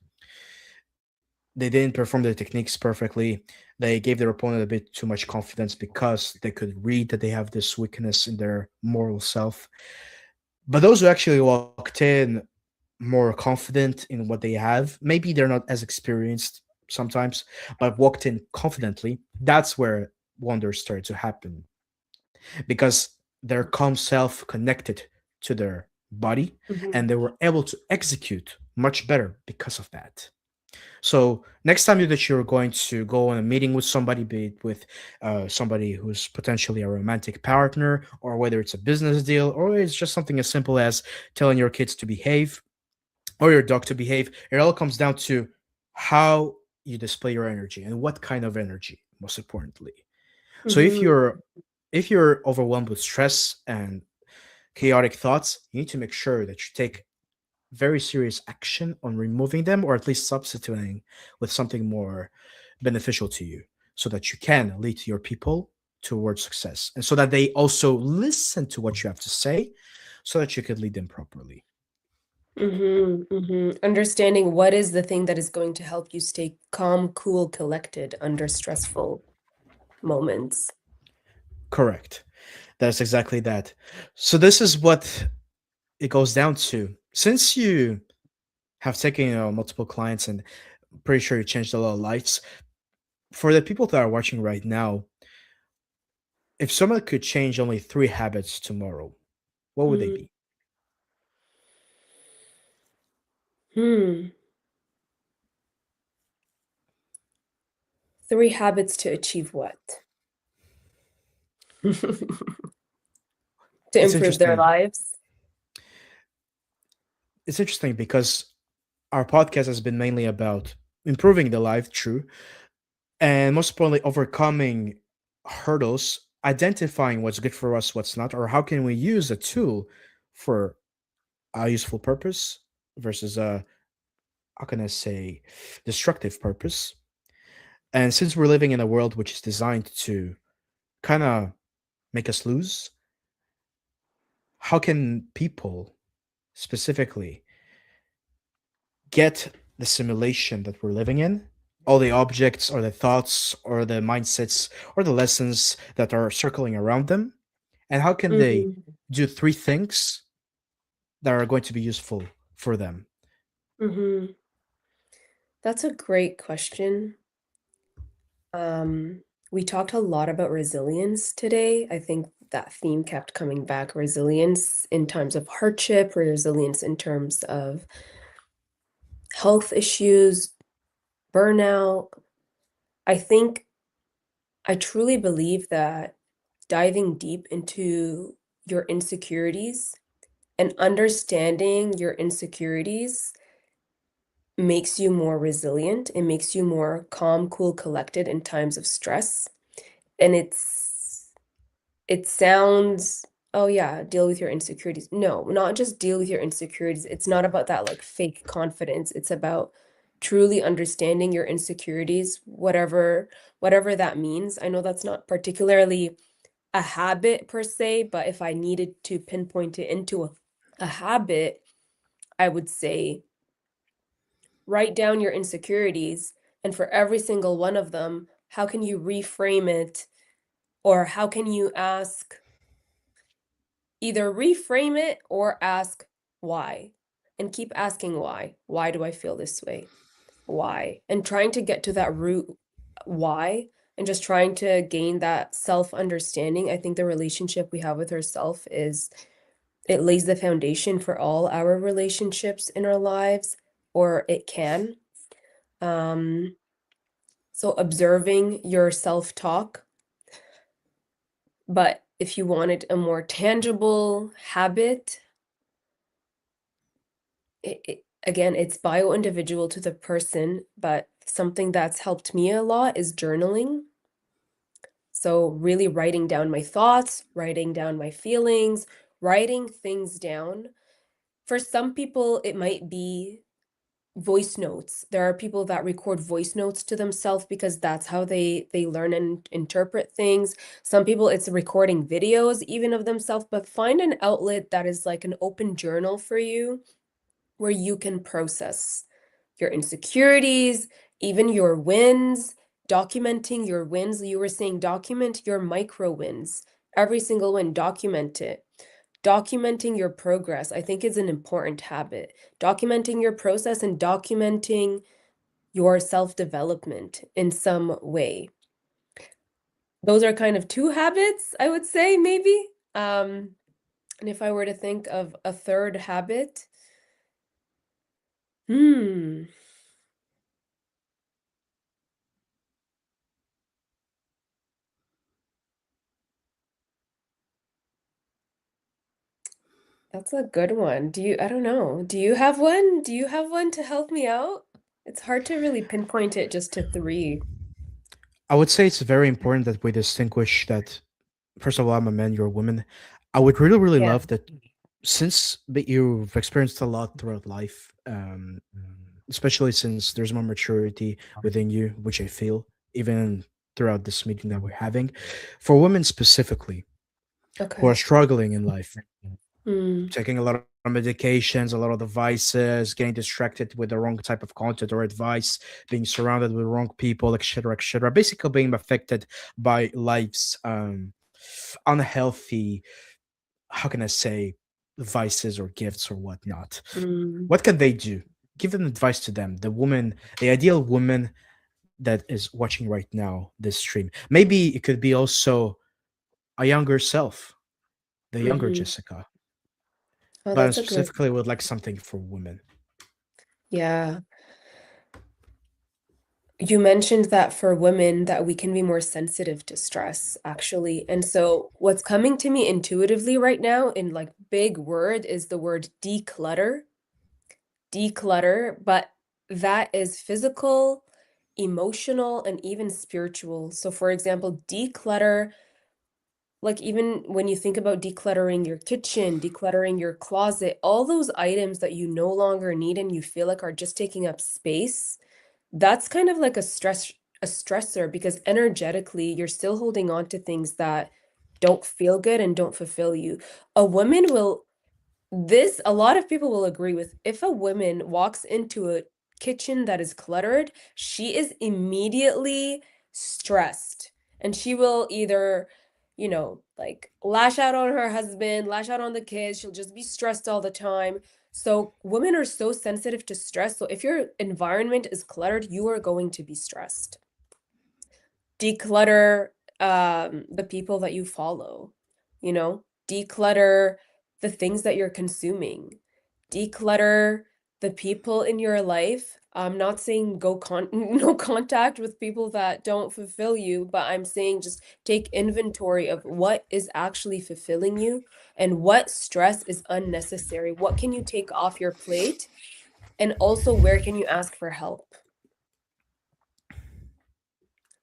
They didn't perform their techniques perfectly. They gave their opponent a bit too much confidence because they could read that they have this weakness in their moral self. But those who actually walked in more confident in what they have, maybe they're not as experienced sometimes, but walked in confidently, that's where wonders started to happen, because their calm self connected to their body and
Mhm.
they were able to execute much better because of that. So next time that you're going to go on a meeting with somebody, be it with somebody who's potentially a romantic partner, or whether it's a business deal, or it's just something as simple as telling your kids to behave or your dog to behave, it all comes down to how you display your energy and what kind of energy, most importantly. So
Mm-hmm.
if you're overwhelmed with stress and chaotic thoughts, you need to make sure that you take very serious action on removing them or at least substituting with something more beneficial to you so that you can lead your people towards success and so that they also listen to what you have to say so that you could lead them properly.
Mm-hmm. Mm-hmm. Understanding what is the thing that is going to help you stay calm, cool, collected under stressful moments.
Correct. That's exactly that. So this is what it goes down to. Since you have taken multiple clients and pretty sure you changed a lot of lives, for the people that are watching right now, if someone could change only three habits tomorrow, what would they
Mm.
be?
Hmm. Three habits to achieve what? To
It's
improve their
interesting.
lives.
It's interesting because our podcast has been mainly about improving the life, true, and most importantly, overcoming hurdles, identifying what's good for us, what's not, or how can we use a tool for a useful purpose versus a, how can I say, destructive purpose. And since we're living in a world which is designed to kind of make us lose, how can people specifically get the simulation that we're living in, all the objects or the thoughts or the mindsets or the lessons that are circling around them, and how can they
Mm-hmm.
do three things that are going to be useful for them?
Mm-hmm. That's a great question. We talked a lot about resilience today. I think that theme kept coming back, resilience in times of hardship, resilience in terms of health issues, burnout. I think I truly believe that diving deep into your insecurities and understanding your insecurities makes you more resilient. It makes you more calm, cool, collected in times of stress. And it sounds, oh yeah, deal with your insecurities. No, not just deal with your insecurities. It's not about that like fake confidence. It's about truly understanding your insecurities, whatever that means. I know that's not particularly a habit per se, but if I needed to pinpoint it into a habit, I would say write down your insecurities, and for every single one of them, how can you reframe it, or how can you ask, either reframe it or ask why, and keep asking why. Why do I feel this way? Why? And trying to get to that root why, and just trying to gain that self-understanding. I think the relationship we have with ourself is, it lays the foundation for all our relationships in our lives, or it can. Um, so observing your self-talk, but if you wanted a more tangible habit, again, it's bio-individual to the person, but something that's helped me a lot is journaling. So really writing down my thoughts, writing down my feelings, writing things down. For some people, it might be voice notes. There are people that record voice notes to themselves because that's how they learn and interpret things. Some people, it's recording videos even of themselves, but find an outlet that is like an open journal for you where you can process your insecurities, even your wins, documenting your wins. You were saying document your micro wins. Every single win, document it. Documenting your progress, I think, is an important habit. Documenting your process and documenting your self-development in some way. Those are kind of two habits, I would say, maybe. And if I were to think of a third habit, hmm, that's a good one. I don't know. Do you have one? Do you have one to help me out? It's hard to really pinpoint it just to three.
I would say it's very important that we distinguish that. First of all, I'm a man, you're a woman. I would really, really
Yeah.
love that since you've experienced a lot throughout life, especially since there's more maturity within you, which I feel even throughout this meeting that we're having, for women specifically who are
Okay.
struggling in life,
Mm,
taking a lot of medications, a lot of devices, getting distracted with the wrong type of content or advice, being surrounded with wrong people, etc., etc. Basically, being affected by life's unhealthy, how can I say, vices or gifts or whatnot.
mm,
What can they do? Give an advice to them. The woman, the ideal woman that is watching right now this stream. Maybe it could be also a younger self, the younger
mm-hmm.
Jessica.
Oh,
But I
that's a good.
specifically would like something for women.
Yeah. You mentioned that for women that we can be more sensitive to stress, actually. And so what's coming to me intuitively right now in like big word is the word declutter. Declutter, but that is physical, emotional, and even spiritual. So for example, declutter, like even when you think about decluttering your kitchen, decluttering your closet, all those items that you no longer need and you feel like are just taking up space, that's kind of like a stressor because energetically you're still holding on to things that don't feel good and don't fulfill you. A woman will this a lot of people will agree with if a woman walks into a kitchen that is cluttered, she is immediately stressed and she will either like lash out on her husband, lash out on the kids, she'll just be stressed all the time. So women are so sensitive to stress. So if your environment is cluttered, you are going to be stressed. Declutter the people that you follow, declutter the things that you're consuming, declutter the people in your life. I'm not saying no contact with people that don't fulfill you, but I'm saying just take inventory of what is actually fulfilling you and what stress is unnecessary. What can you take off your plate? And also, where can you ask for help?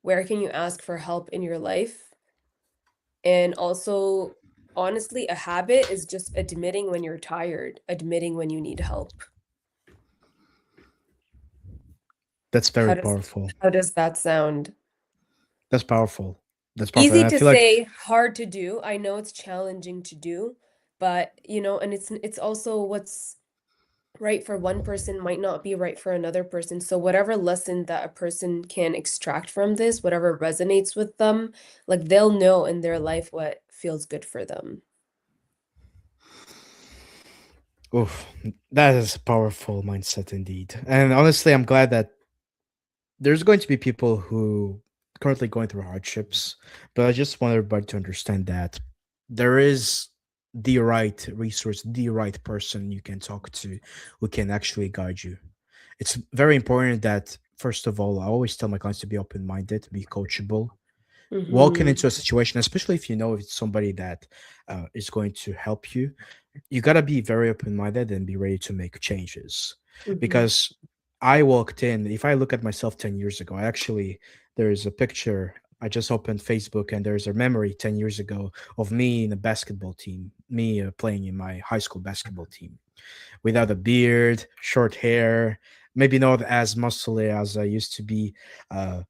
Where can you ask for help in your life? And also, honestly, a habit is just admitting when you're tired, admitting when you need help.
That's
How
very
does
powerful.
how does that sound?
That's powerful. That's powerful.
Easy
And I
to
feel like,
say, hard to do. I know it's challenging to do, but and it's also what's right for one person might not be right for another person. So whatever lesson that a person can extract from this, whatever resonates with them, like they'll know in their life what feels good for them.
oof, that is a powerful mindset indeed. And honestly, I'm glad that there's going to be people who currently going through hardships, but I just want everybody to understand that there is the right resource, the right person you can talk to who can actually guide you. It's very important that, first of all, I always tell my clients to be open minded, be coachable, walking
Mm-hmm.
into a situation, especially if you know it's somebody that is going to help you. You got to be very open minded and be ready to make changes.
Mm-hmm.
Because I walked in, if I look at myself 10 years ago, I actually, there's a picture. I just opened Facebook and there's a memory 10 years ago of me in a basketball team, me playing in my high school basketball team without a beard, short hair, maybe not as muscly as I used to be. Uh,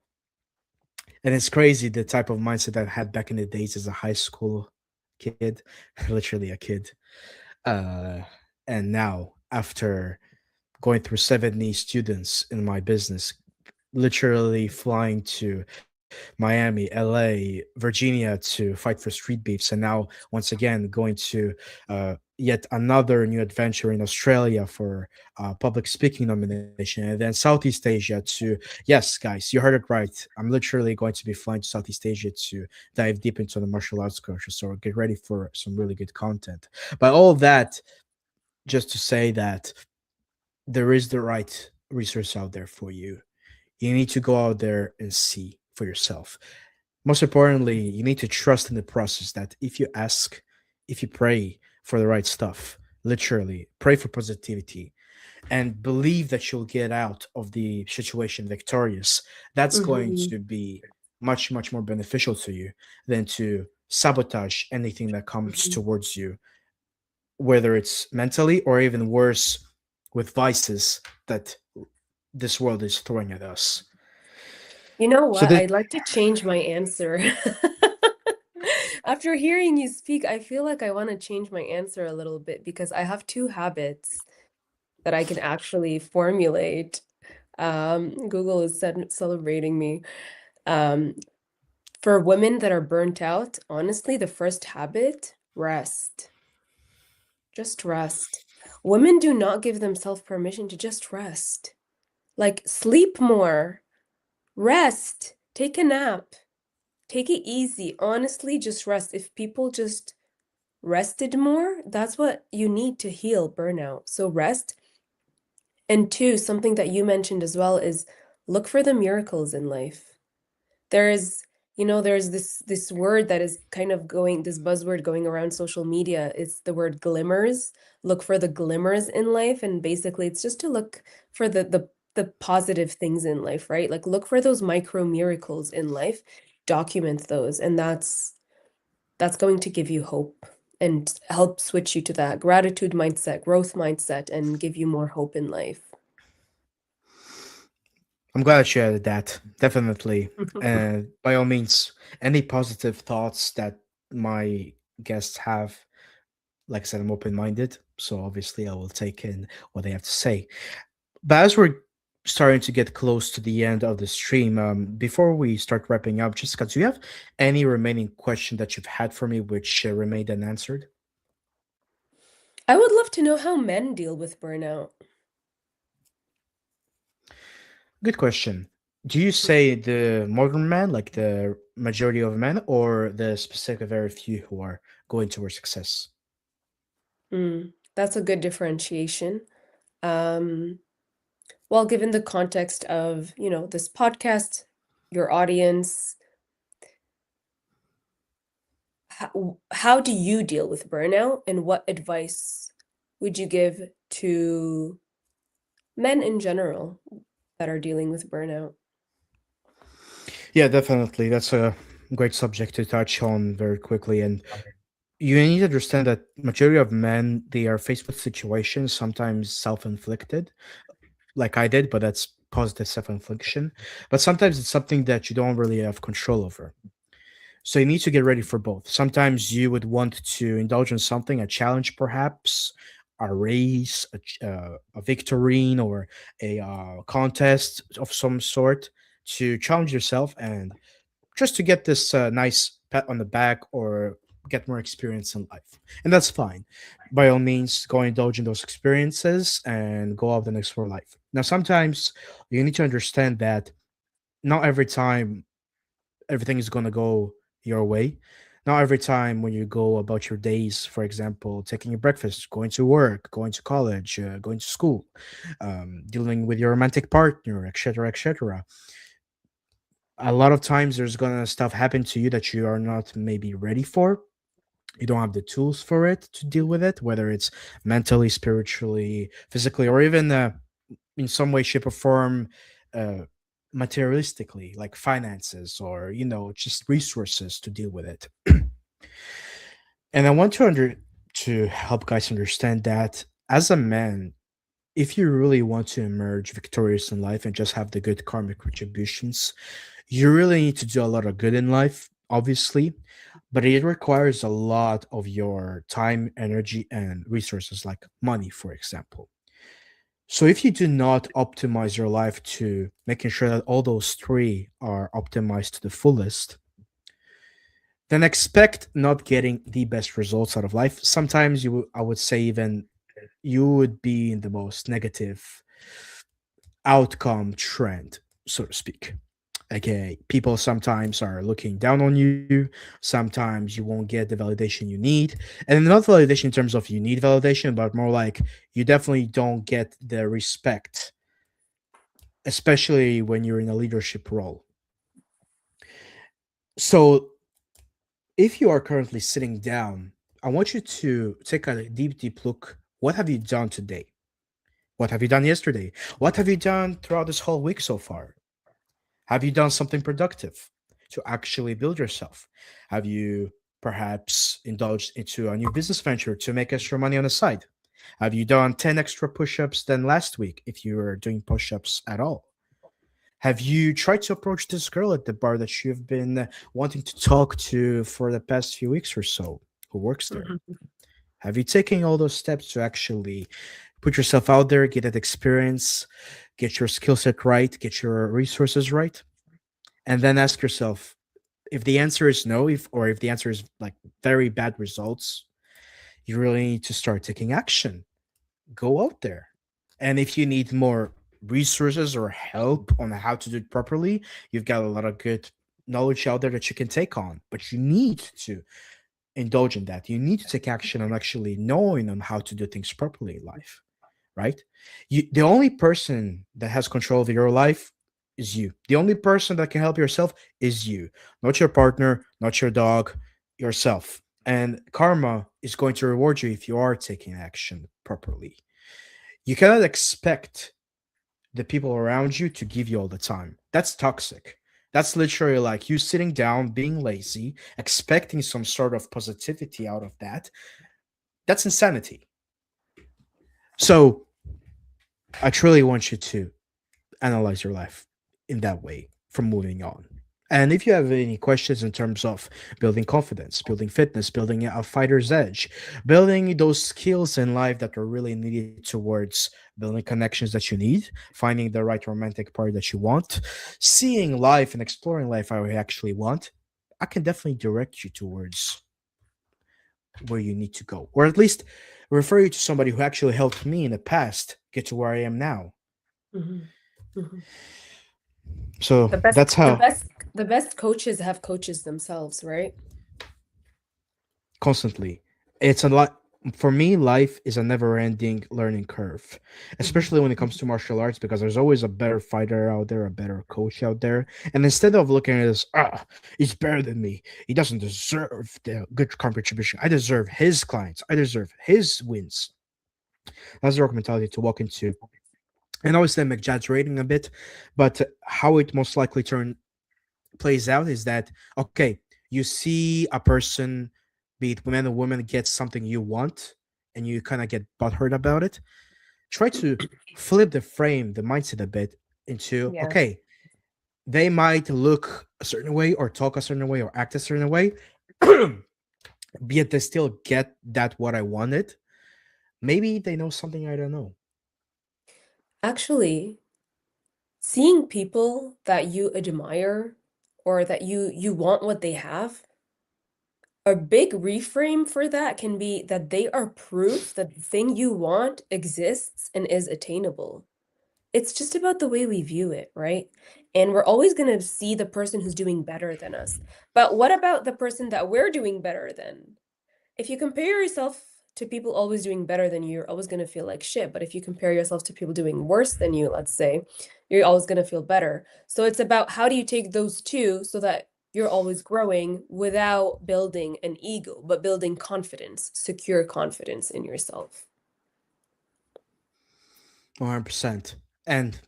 and it's crazy the type of mindset I had back in the days as a high school kid, literally a kid. Uh, and now, after going through 70 students in my business, literally flying to Miami, LA, Virginia to fight for street beefs, and now once again going to yet another new adventure in Australia for public speaking nomination, and then Southeast Asia to, yes, guys, you heard it right. I'm literally going to be flying to Southeast Asia to dive deep into the martial arts culture. So get ready for some really good content. But all that just to say that there is the right resource out there for you. You need to go out there and see for yourself. Most importantly, you need to trust in the process that if you ask, if you pray for the right stuff, literally pray for positivity. and believe that you'll get out of the situation victorious, that's going
Mm-hmm.
to be much, much more beneficial to you than to sabotage anything that comes
Mm-hmm.
towards you, whether it's mentally or even worse, with vices that this world is throwing at us.
You know
So
what?
this,
I'd like to change my answer. After hearing you speak, I feel like I want to change my answer a little bit because I have two habits that I can actually formulate. Google is celebrating me. Um, for women that are burnt out, honestly, the first habit, rest. Just rest. Women do not give themselves permission to just rest. Like, sleep more, rest, take a nap, take it easy. Honestly, just rest. If people just rested more, that's what you need to heal burnout. So, rest. And two, something that you mentioned as well is look for the miracles in life. There's, there's this word that is kind of going, this buzzword going around social media. It's the word glimmers. Look for the glimmers in life, and basically it's just to look for the positive things in life, right? Like look for those micro miracles in life, document those, and that's going to give you hope and help switch you to that gratitude mindset, growth mindset, and give you more hope in life.
I'm glad that you added that. Definitely. And by all means, any positive thoughts that my guests have, like I said, I'm open minded. So obviously, I will take in what they have to say. But as we're starting to get close to the end of the stream, before we start wrapping up, Jessica, do you have any remaining question that you've had for me which remained unanswered?
I would love to know how men deal with burnout.
Good question. Do you say the modern man, like the majority of men, or the specific very few who are going towards success?
That's a good differentiation. Um, well, given the context of, this podcast, your audience, how do you deal with burnout and what advice would you give to men in general that are dealing with burnout?
Yeah, definitely. That's a great subject to touch on very quickly. And you need to understand that majority of men, they are faced with situations sometimes self-inflicted, like I did, but that's positive self-infliction. But sometimes it's something that you don't really have control over. So you need to get ready for both. Sometimes you would want to indulge in something, a challenge perhaps, a race, a victorine, or a contest of some sort to challenge yourself and just to get this nice pat on the back or get more experience in life. And that's fine. By all means, go indulge in those experiences and go out and explore life. Now, sometimes you need to understand that not every time everything is going to go your way. Not every time when you go about your days, for example, taking your breakfast, going to work, going to college, going to school, dealing with your romantic partner, etc., etc. A lot of times there's gonna stuff happen to you that you are not maybe ready for. You don't have the tools for it to deal with it, whether it's mentally, spiritually, physically, or even in some way, shape, or form, uh, materialistically, like finances or just resources to deal with it. And I want to help guys understand that as a man, if you really want to emerge victorious in life and just have the good karmic retributions, you really need to do a lot of good in life, obviously, but it requires a lot of your time, energy, and resources, like money, for example. So if you do not optimize your life to making sure that all those three are optimized to the fullest, then expect not getting the best results out of life. Sometimes I would say even you would be in the most negative outcome trend, so to speak. Okay, people sometimes are looking down on you. Sometimes you won't get the validation you need. And not validation in terms of you need validation, but more like you definitely don't get the respect, especially when you're in a leadership role. So if you are currently sitting down, I want you to take a deep, deep look. What have you done today? What have you done yesterday? What have you done throughout this whole week so far? Have you done something productive to actually build yourself? Have you perhaps indulged into a new business venture to make extra money on the side? Have you done 10 extra push ups than last week if you were doing push ups at all? Have you tried to approach this girl at the bar that you've been wanting to talk to for the past few weeks or so who works there?
Mhm.
Have you taken all those steps to actually put yourself out there, get that experience, get your skill set right, get your resources right? And then ask yourself, if the answer is no, if the answer is like very bad results, you really need to start taking action. Go out there. And if you need more resources or help on how to do it properly, you've got a lot of good knowledge out there that you can take on. But you need to indulge in that. You need to take action on actually knowing on how to do things properly in life, right? The only person that has control of your life is you. The only person that can help yourself is you, not your partner, not your dog, yourself. And karma is going to reward you if you are taking action properly. You cannot expect the people around you to give you all the time. That's toxic. That's literally like you sitting down, being lazy, expecting some sort of positivity out of that. That's insanity. So I truly want you to analyze your life in that way from moving on. And if you have any questions in terms of building confidence, building fitness, building a fighter's edge, building those skills in life that are really needed towards building connections that you need, finding the right romantic partner that you want, seeing life and exploring life how you actually want, I can definitely direct you towards where you need to go, or at least refer you to somebody who actually helped me in the past get to where I am now.
Mhm. Mhm.
So
The best,
that's
the
how
best, the best coaches have coaches themselves, right?
constantly. It's a lot for me. Life is a never-ending learning curve,
Mhm.
especially when it comes to martial arts, because there's always a better fighter out there, a better coach out there. And instead of looking at it as he's better than me, he doesn't deserve the good contribution. I deserve his clients. I deserve his wins. That's the wrong mentality to walk into. And obviously, I'm exaggerating a bit, but how it most likely plays out is that okay, you see a person, be it man or woman, gets something you want, and you kind of get butthurt about it. Try to flip the mindset a bit into
Yeah.
okay, they might look a certain way or talk a certain way or act a certain way, yet they still get that what I wanted. Maybe they know something I don't know.
Actually, seeing people that you admire or that you want what they have, a big reframe for that can be that they are proof that the thing you want exists and is attainable. It's just about the way we view it, right? And we're always going to see the person who's doing better than us. But what about the person that we're doing better than? If you compare yourself to people always doing better than you, you're always going to feel like shit. But if you compare yourself to people doing worse than you, let's say, you're always going to feel better. So it's about how do you take those two so that you're always growing without building an ego, but building confidence, secure confidence in yourself.
100%. And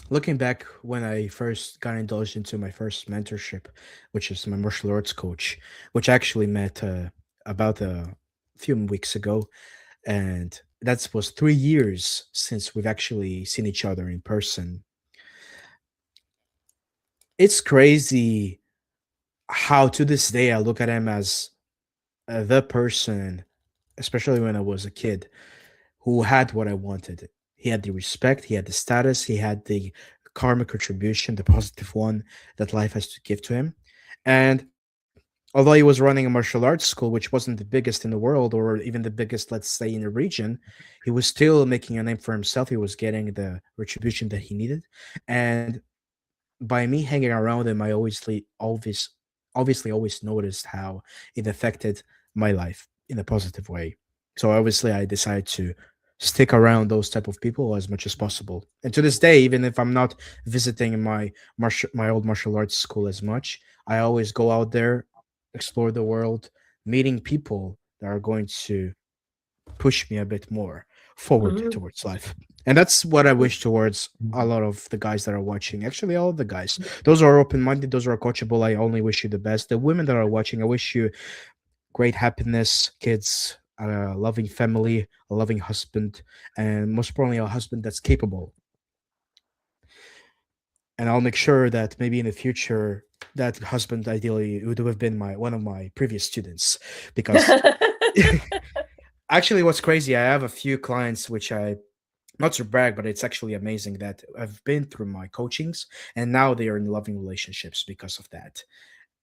looking back when I first got indulged into my first mentorship, which is my martial arts coach, which I actually met about a few weeks ago, and that was 3 years since we've actually seen each other in person. It's crazy how to this day I look at him as the person, especially when I was a kid, who had what I wanted. He had the respect, he had the status, he had the karma contribution, the positive one that life has to give to him. And although he was running a martial arts school, which wasn't the biggest in the world or even the biggest, let's say, in the region, he was still making a name for himself. He was getting the retribution that he needed. And by me hanging around him, I obviously always noticed how it affected my life in a positive way. So obviously I decided to stick around those type of people as much as possible. And to this day, even if I'm not visiting my old martial arts school as much, I always go out there, explore the world, meeting people that are going to push me a bit more, forward
Mhm.
towards life. And that's what I wish towards a lot of the guys that are watching. Actually, all of the guys. Those are open minded, those are coachable. I only wish you the best. The women that are watching, I wish you great happiness, kids, a loving family, a loving husband, and most importantly, a husband that's capable. And I'll make sure that maybe in the future, that husband ideally would have been my one of my previous students, because actually, what's crazy, I have a few clients which I not to brag, but it's actually amazing that I've been through my coachings and now they are in loving relationships because of that.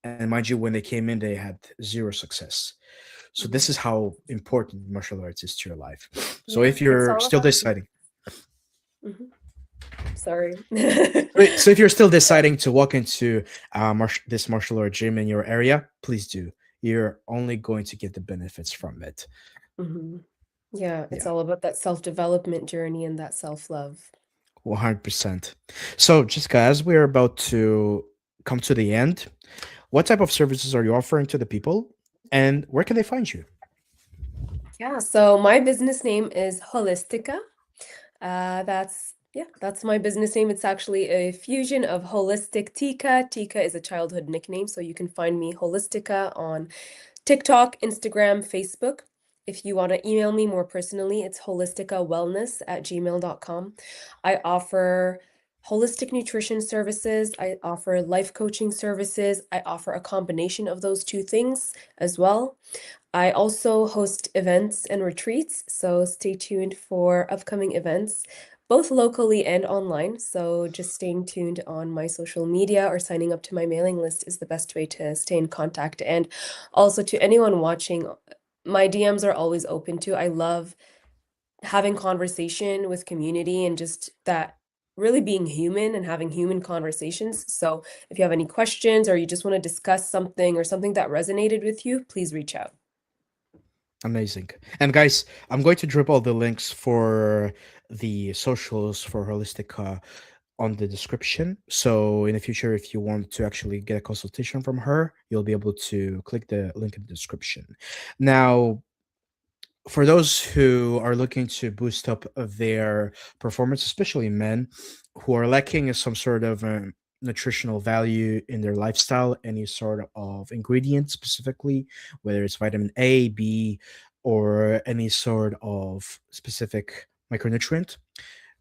And mind you, when they came in, they had zero success. So this is
Mhm.
how important martial arts is to your life. So
Yeah,
if
it's
you're
all
still
about.
deciding,
Mhm. Sorry.
so if you're still deciding to walk into this martial art gym in your area, please do. You're only going to get the benefits from it.
Mhm. Yeah, it's
Yeah,
all about that self-development journey and that self-love.
100%. So, Jessica, as we're about to come to the end, what type of services are you offering to the people, and where can they find you?
Yeah, so my business name is Wholistika. That's my business name. It's actually a fusion of holistic Tika. Tika is a childhood nickname, so you can find me Wholistika on TikTok, Instagram, Facebook. If you want to email me more personally, it's holisticawellness@gmail.com. I offer holistic nutrition services. I offer life coaching services. I offer a combination of those two things as well. I also host events and retreats, so stay tuned for upcoming events, both locally and online. So just staying tuned on my social media or signing up to my mailing list is the best way to stay in contact. And also to anyone watching, my DMs are always open to. I love having conversation with community and just that really being human and having human conversations. So if you have any questions or you just want to discuss something or something that resonated with you, please reach out.
Amazing. And guys, I'm going to drop all the links for the socials for Holistica on the description. So in the future, if you want to actually get a consultation from her, you'll be able to click the link in the description. Now, for those who are looking to boost up their performance, especially men who are lacking some sort of nutritional value in their lifestyle, any sort of ingredient specifically, whether it's vitamin A, B, or any sort of specific micronutrient,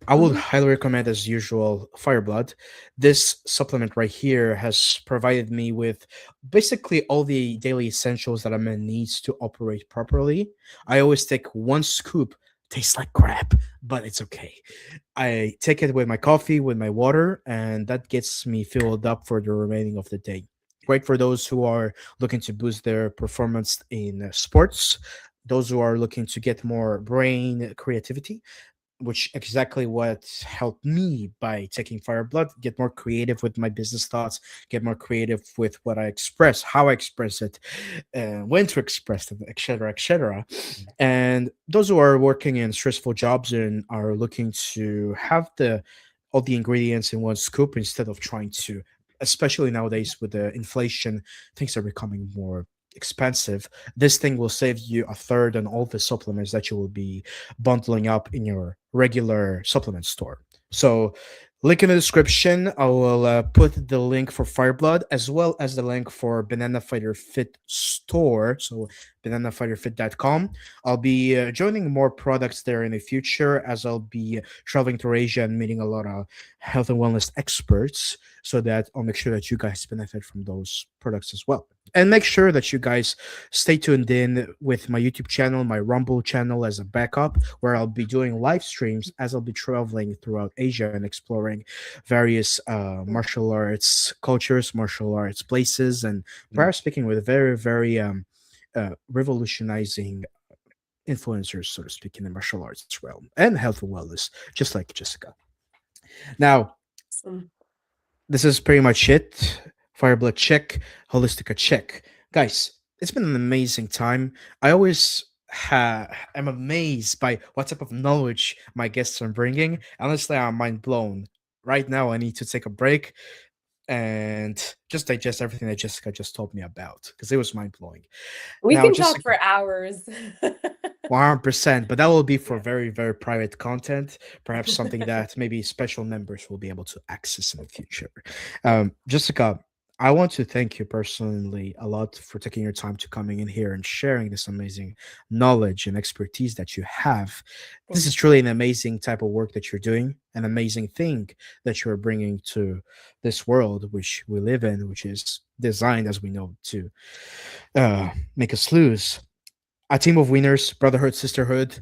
I would
Mhm.
highly recommend, as usual, Fireblood. This supplement right here has provided me with basically all the daily essentials that a man needs to operate properly. I always take one scoop. Tastes like crap, but it's okay. I take it with my coffee, with my water, and that gets me filled up for the remaining of the day. Great for those who are looking to boost their performance in sports, those who are looking to get more brain creativity, which exactly what helped me by taking Fireblood, get more creative with my business thoughts, get more creative with what I express, how I express it, when to express it, etc., etc. And those who are working in stressful jobs and are looking to have the all the ingredients in one scoop instead of trying to, especially nowadays with the inflation, things are becoming more expensive. This thing will save you a third on all the supplements that you will be bundling up in your regular supplement store. So, link in the description. I will put the link for Fireblood as well as the link for Banana Fighter Fit store. So, bananafighterfit.com. I'll be joining more products there in the future as I'll be traveling to Asia and meeting a lot of health and wellness experts, so that I'll make sure that you guys benefit from those products as well. And make sure that you guys stay tuned in with my YouTube channel, my Rumble channel as a backup, where I'll be doing live streams as I'll be traveling throughout Asia and exploring various martial arts cultures, martial arts places, and perhaps speaking with very, very revolutionizing influencers, so to speak, in the martial arts realm and health and wellness, just like Jessica. Now,
Awesome.
this is pretty much it. Fireblood check, Holistica check. Guys, it's been an amazing time. I always am amazed by what type of knowledge my guests are bringing. Honestly, I'm mind blown. Right now, I need to take a break and just digest everything that Jessica just told me about because it was mind blowing.
We
Now,
can talk
Jessica,
for hours.
100%, but that will be for
Yeah.
very, very private content. Perhaps something that maybe special members will be able to access in the future. Jessica, I want to thank you personally a lot for taking your time to coming in here and sharing this amazing knowledge and expertise that you have. This is
Thank
truly
you.
an amazing type of work that you're doing, an amazing thing that you're bringing to this world which we live in, which is designed, as we know, to make us lose. A team of winners, brotherhood, sisterhood,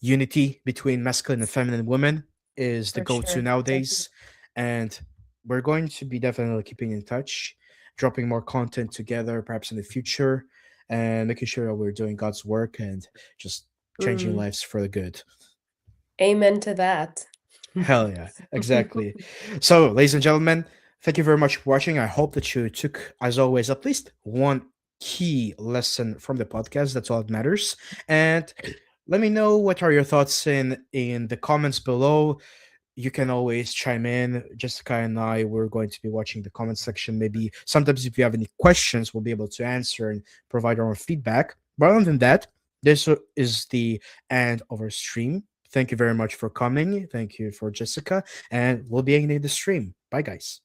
unity between masculine and feminine women is the
For
go-to
sure. Definitely.
nowadays, and we're going to be definitely keeping in touch, dropping more content together perhaps in the future, and making sure that we're doing God's work and just changing
Mm.
lives for the good.
Amen to that.
Hell yeah, exactly. So, ladies and gentlemen, thank you very much for watching. I hope that you took, as always, at least one key lesson from the podcast. That's all that matters. And let me know what are your thoughts in the comments below. You can always chime in. Jessica and I, we're going to be watching the comment section. Maybe sometimes if you have any questions, we'll be able to answer and provide our own feedback. But other than that, this is the end of our stream. Thank you very much for coming. Thank you for Jessica. And we'll be ending the stream. Bye, guys.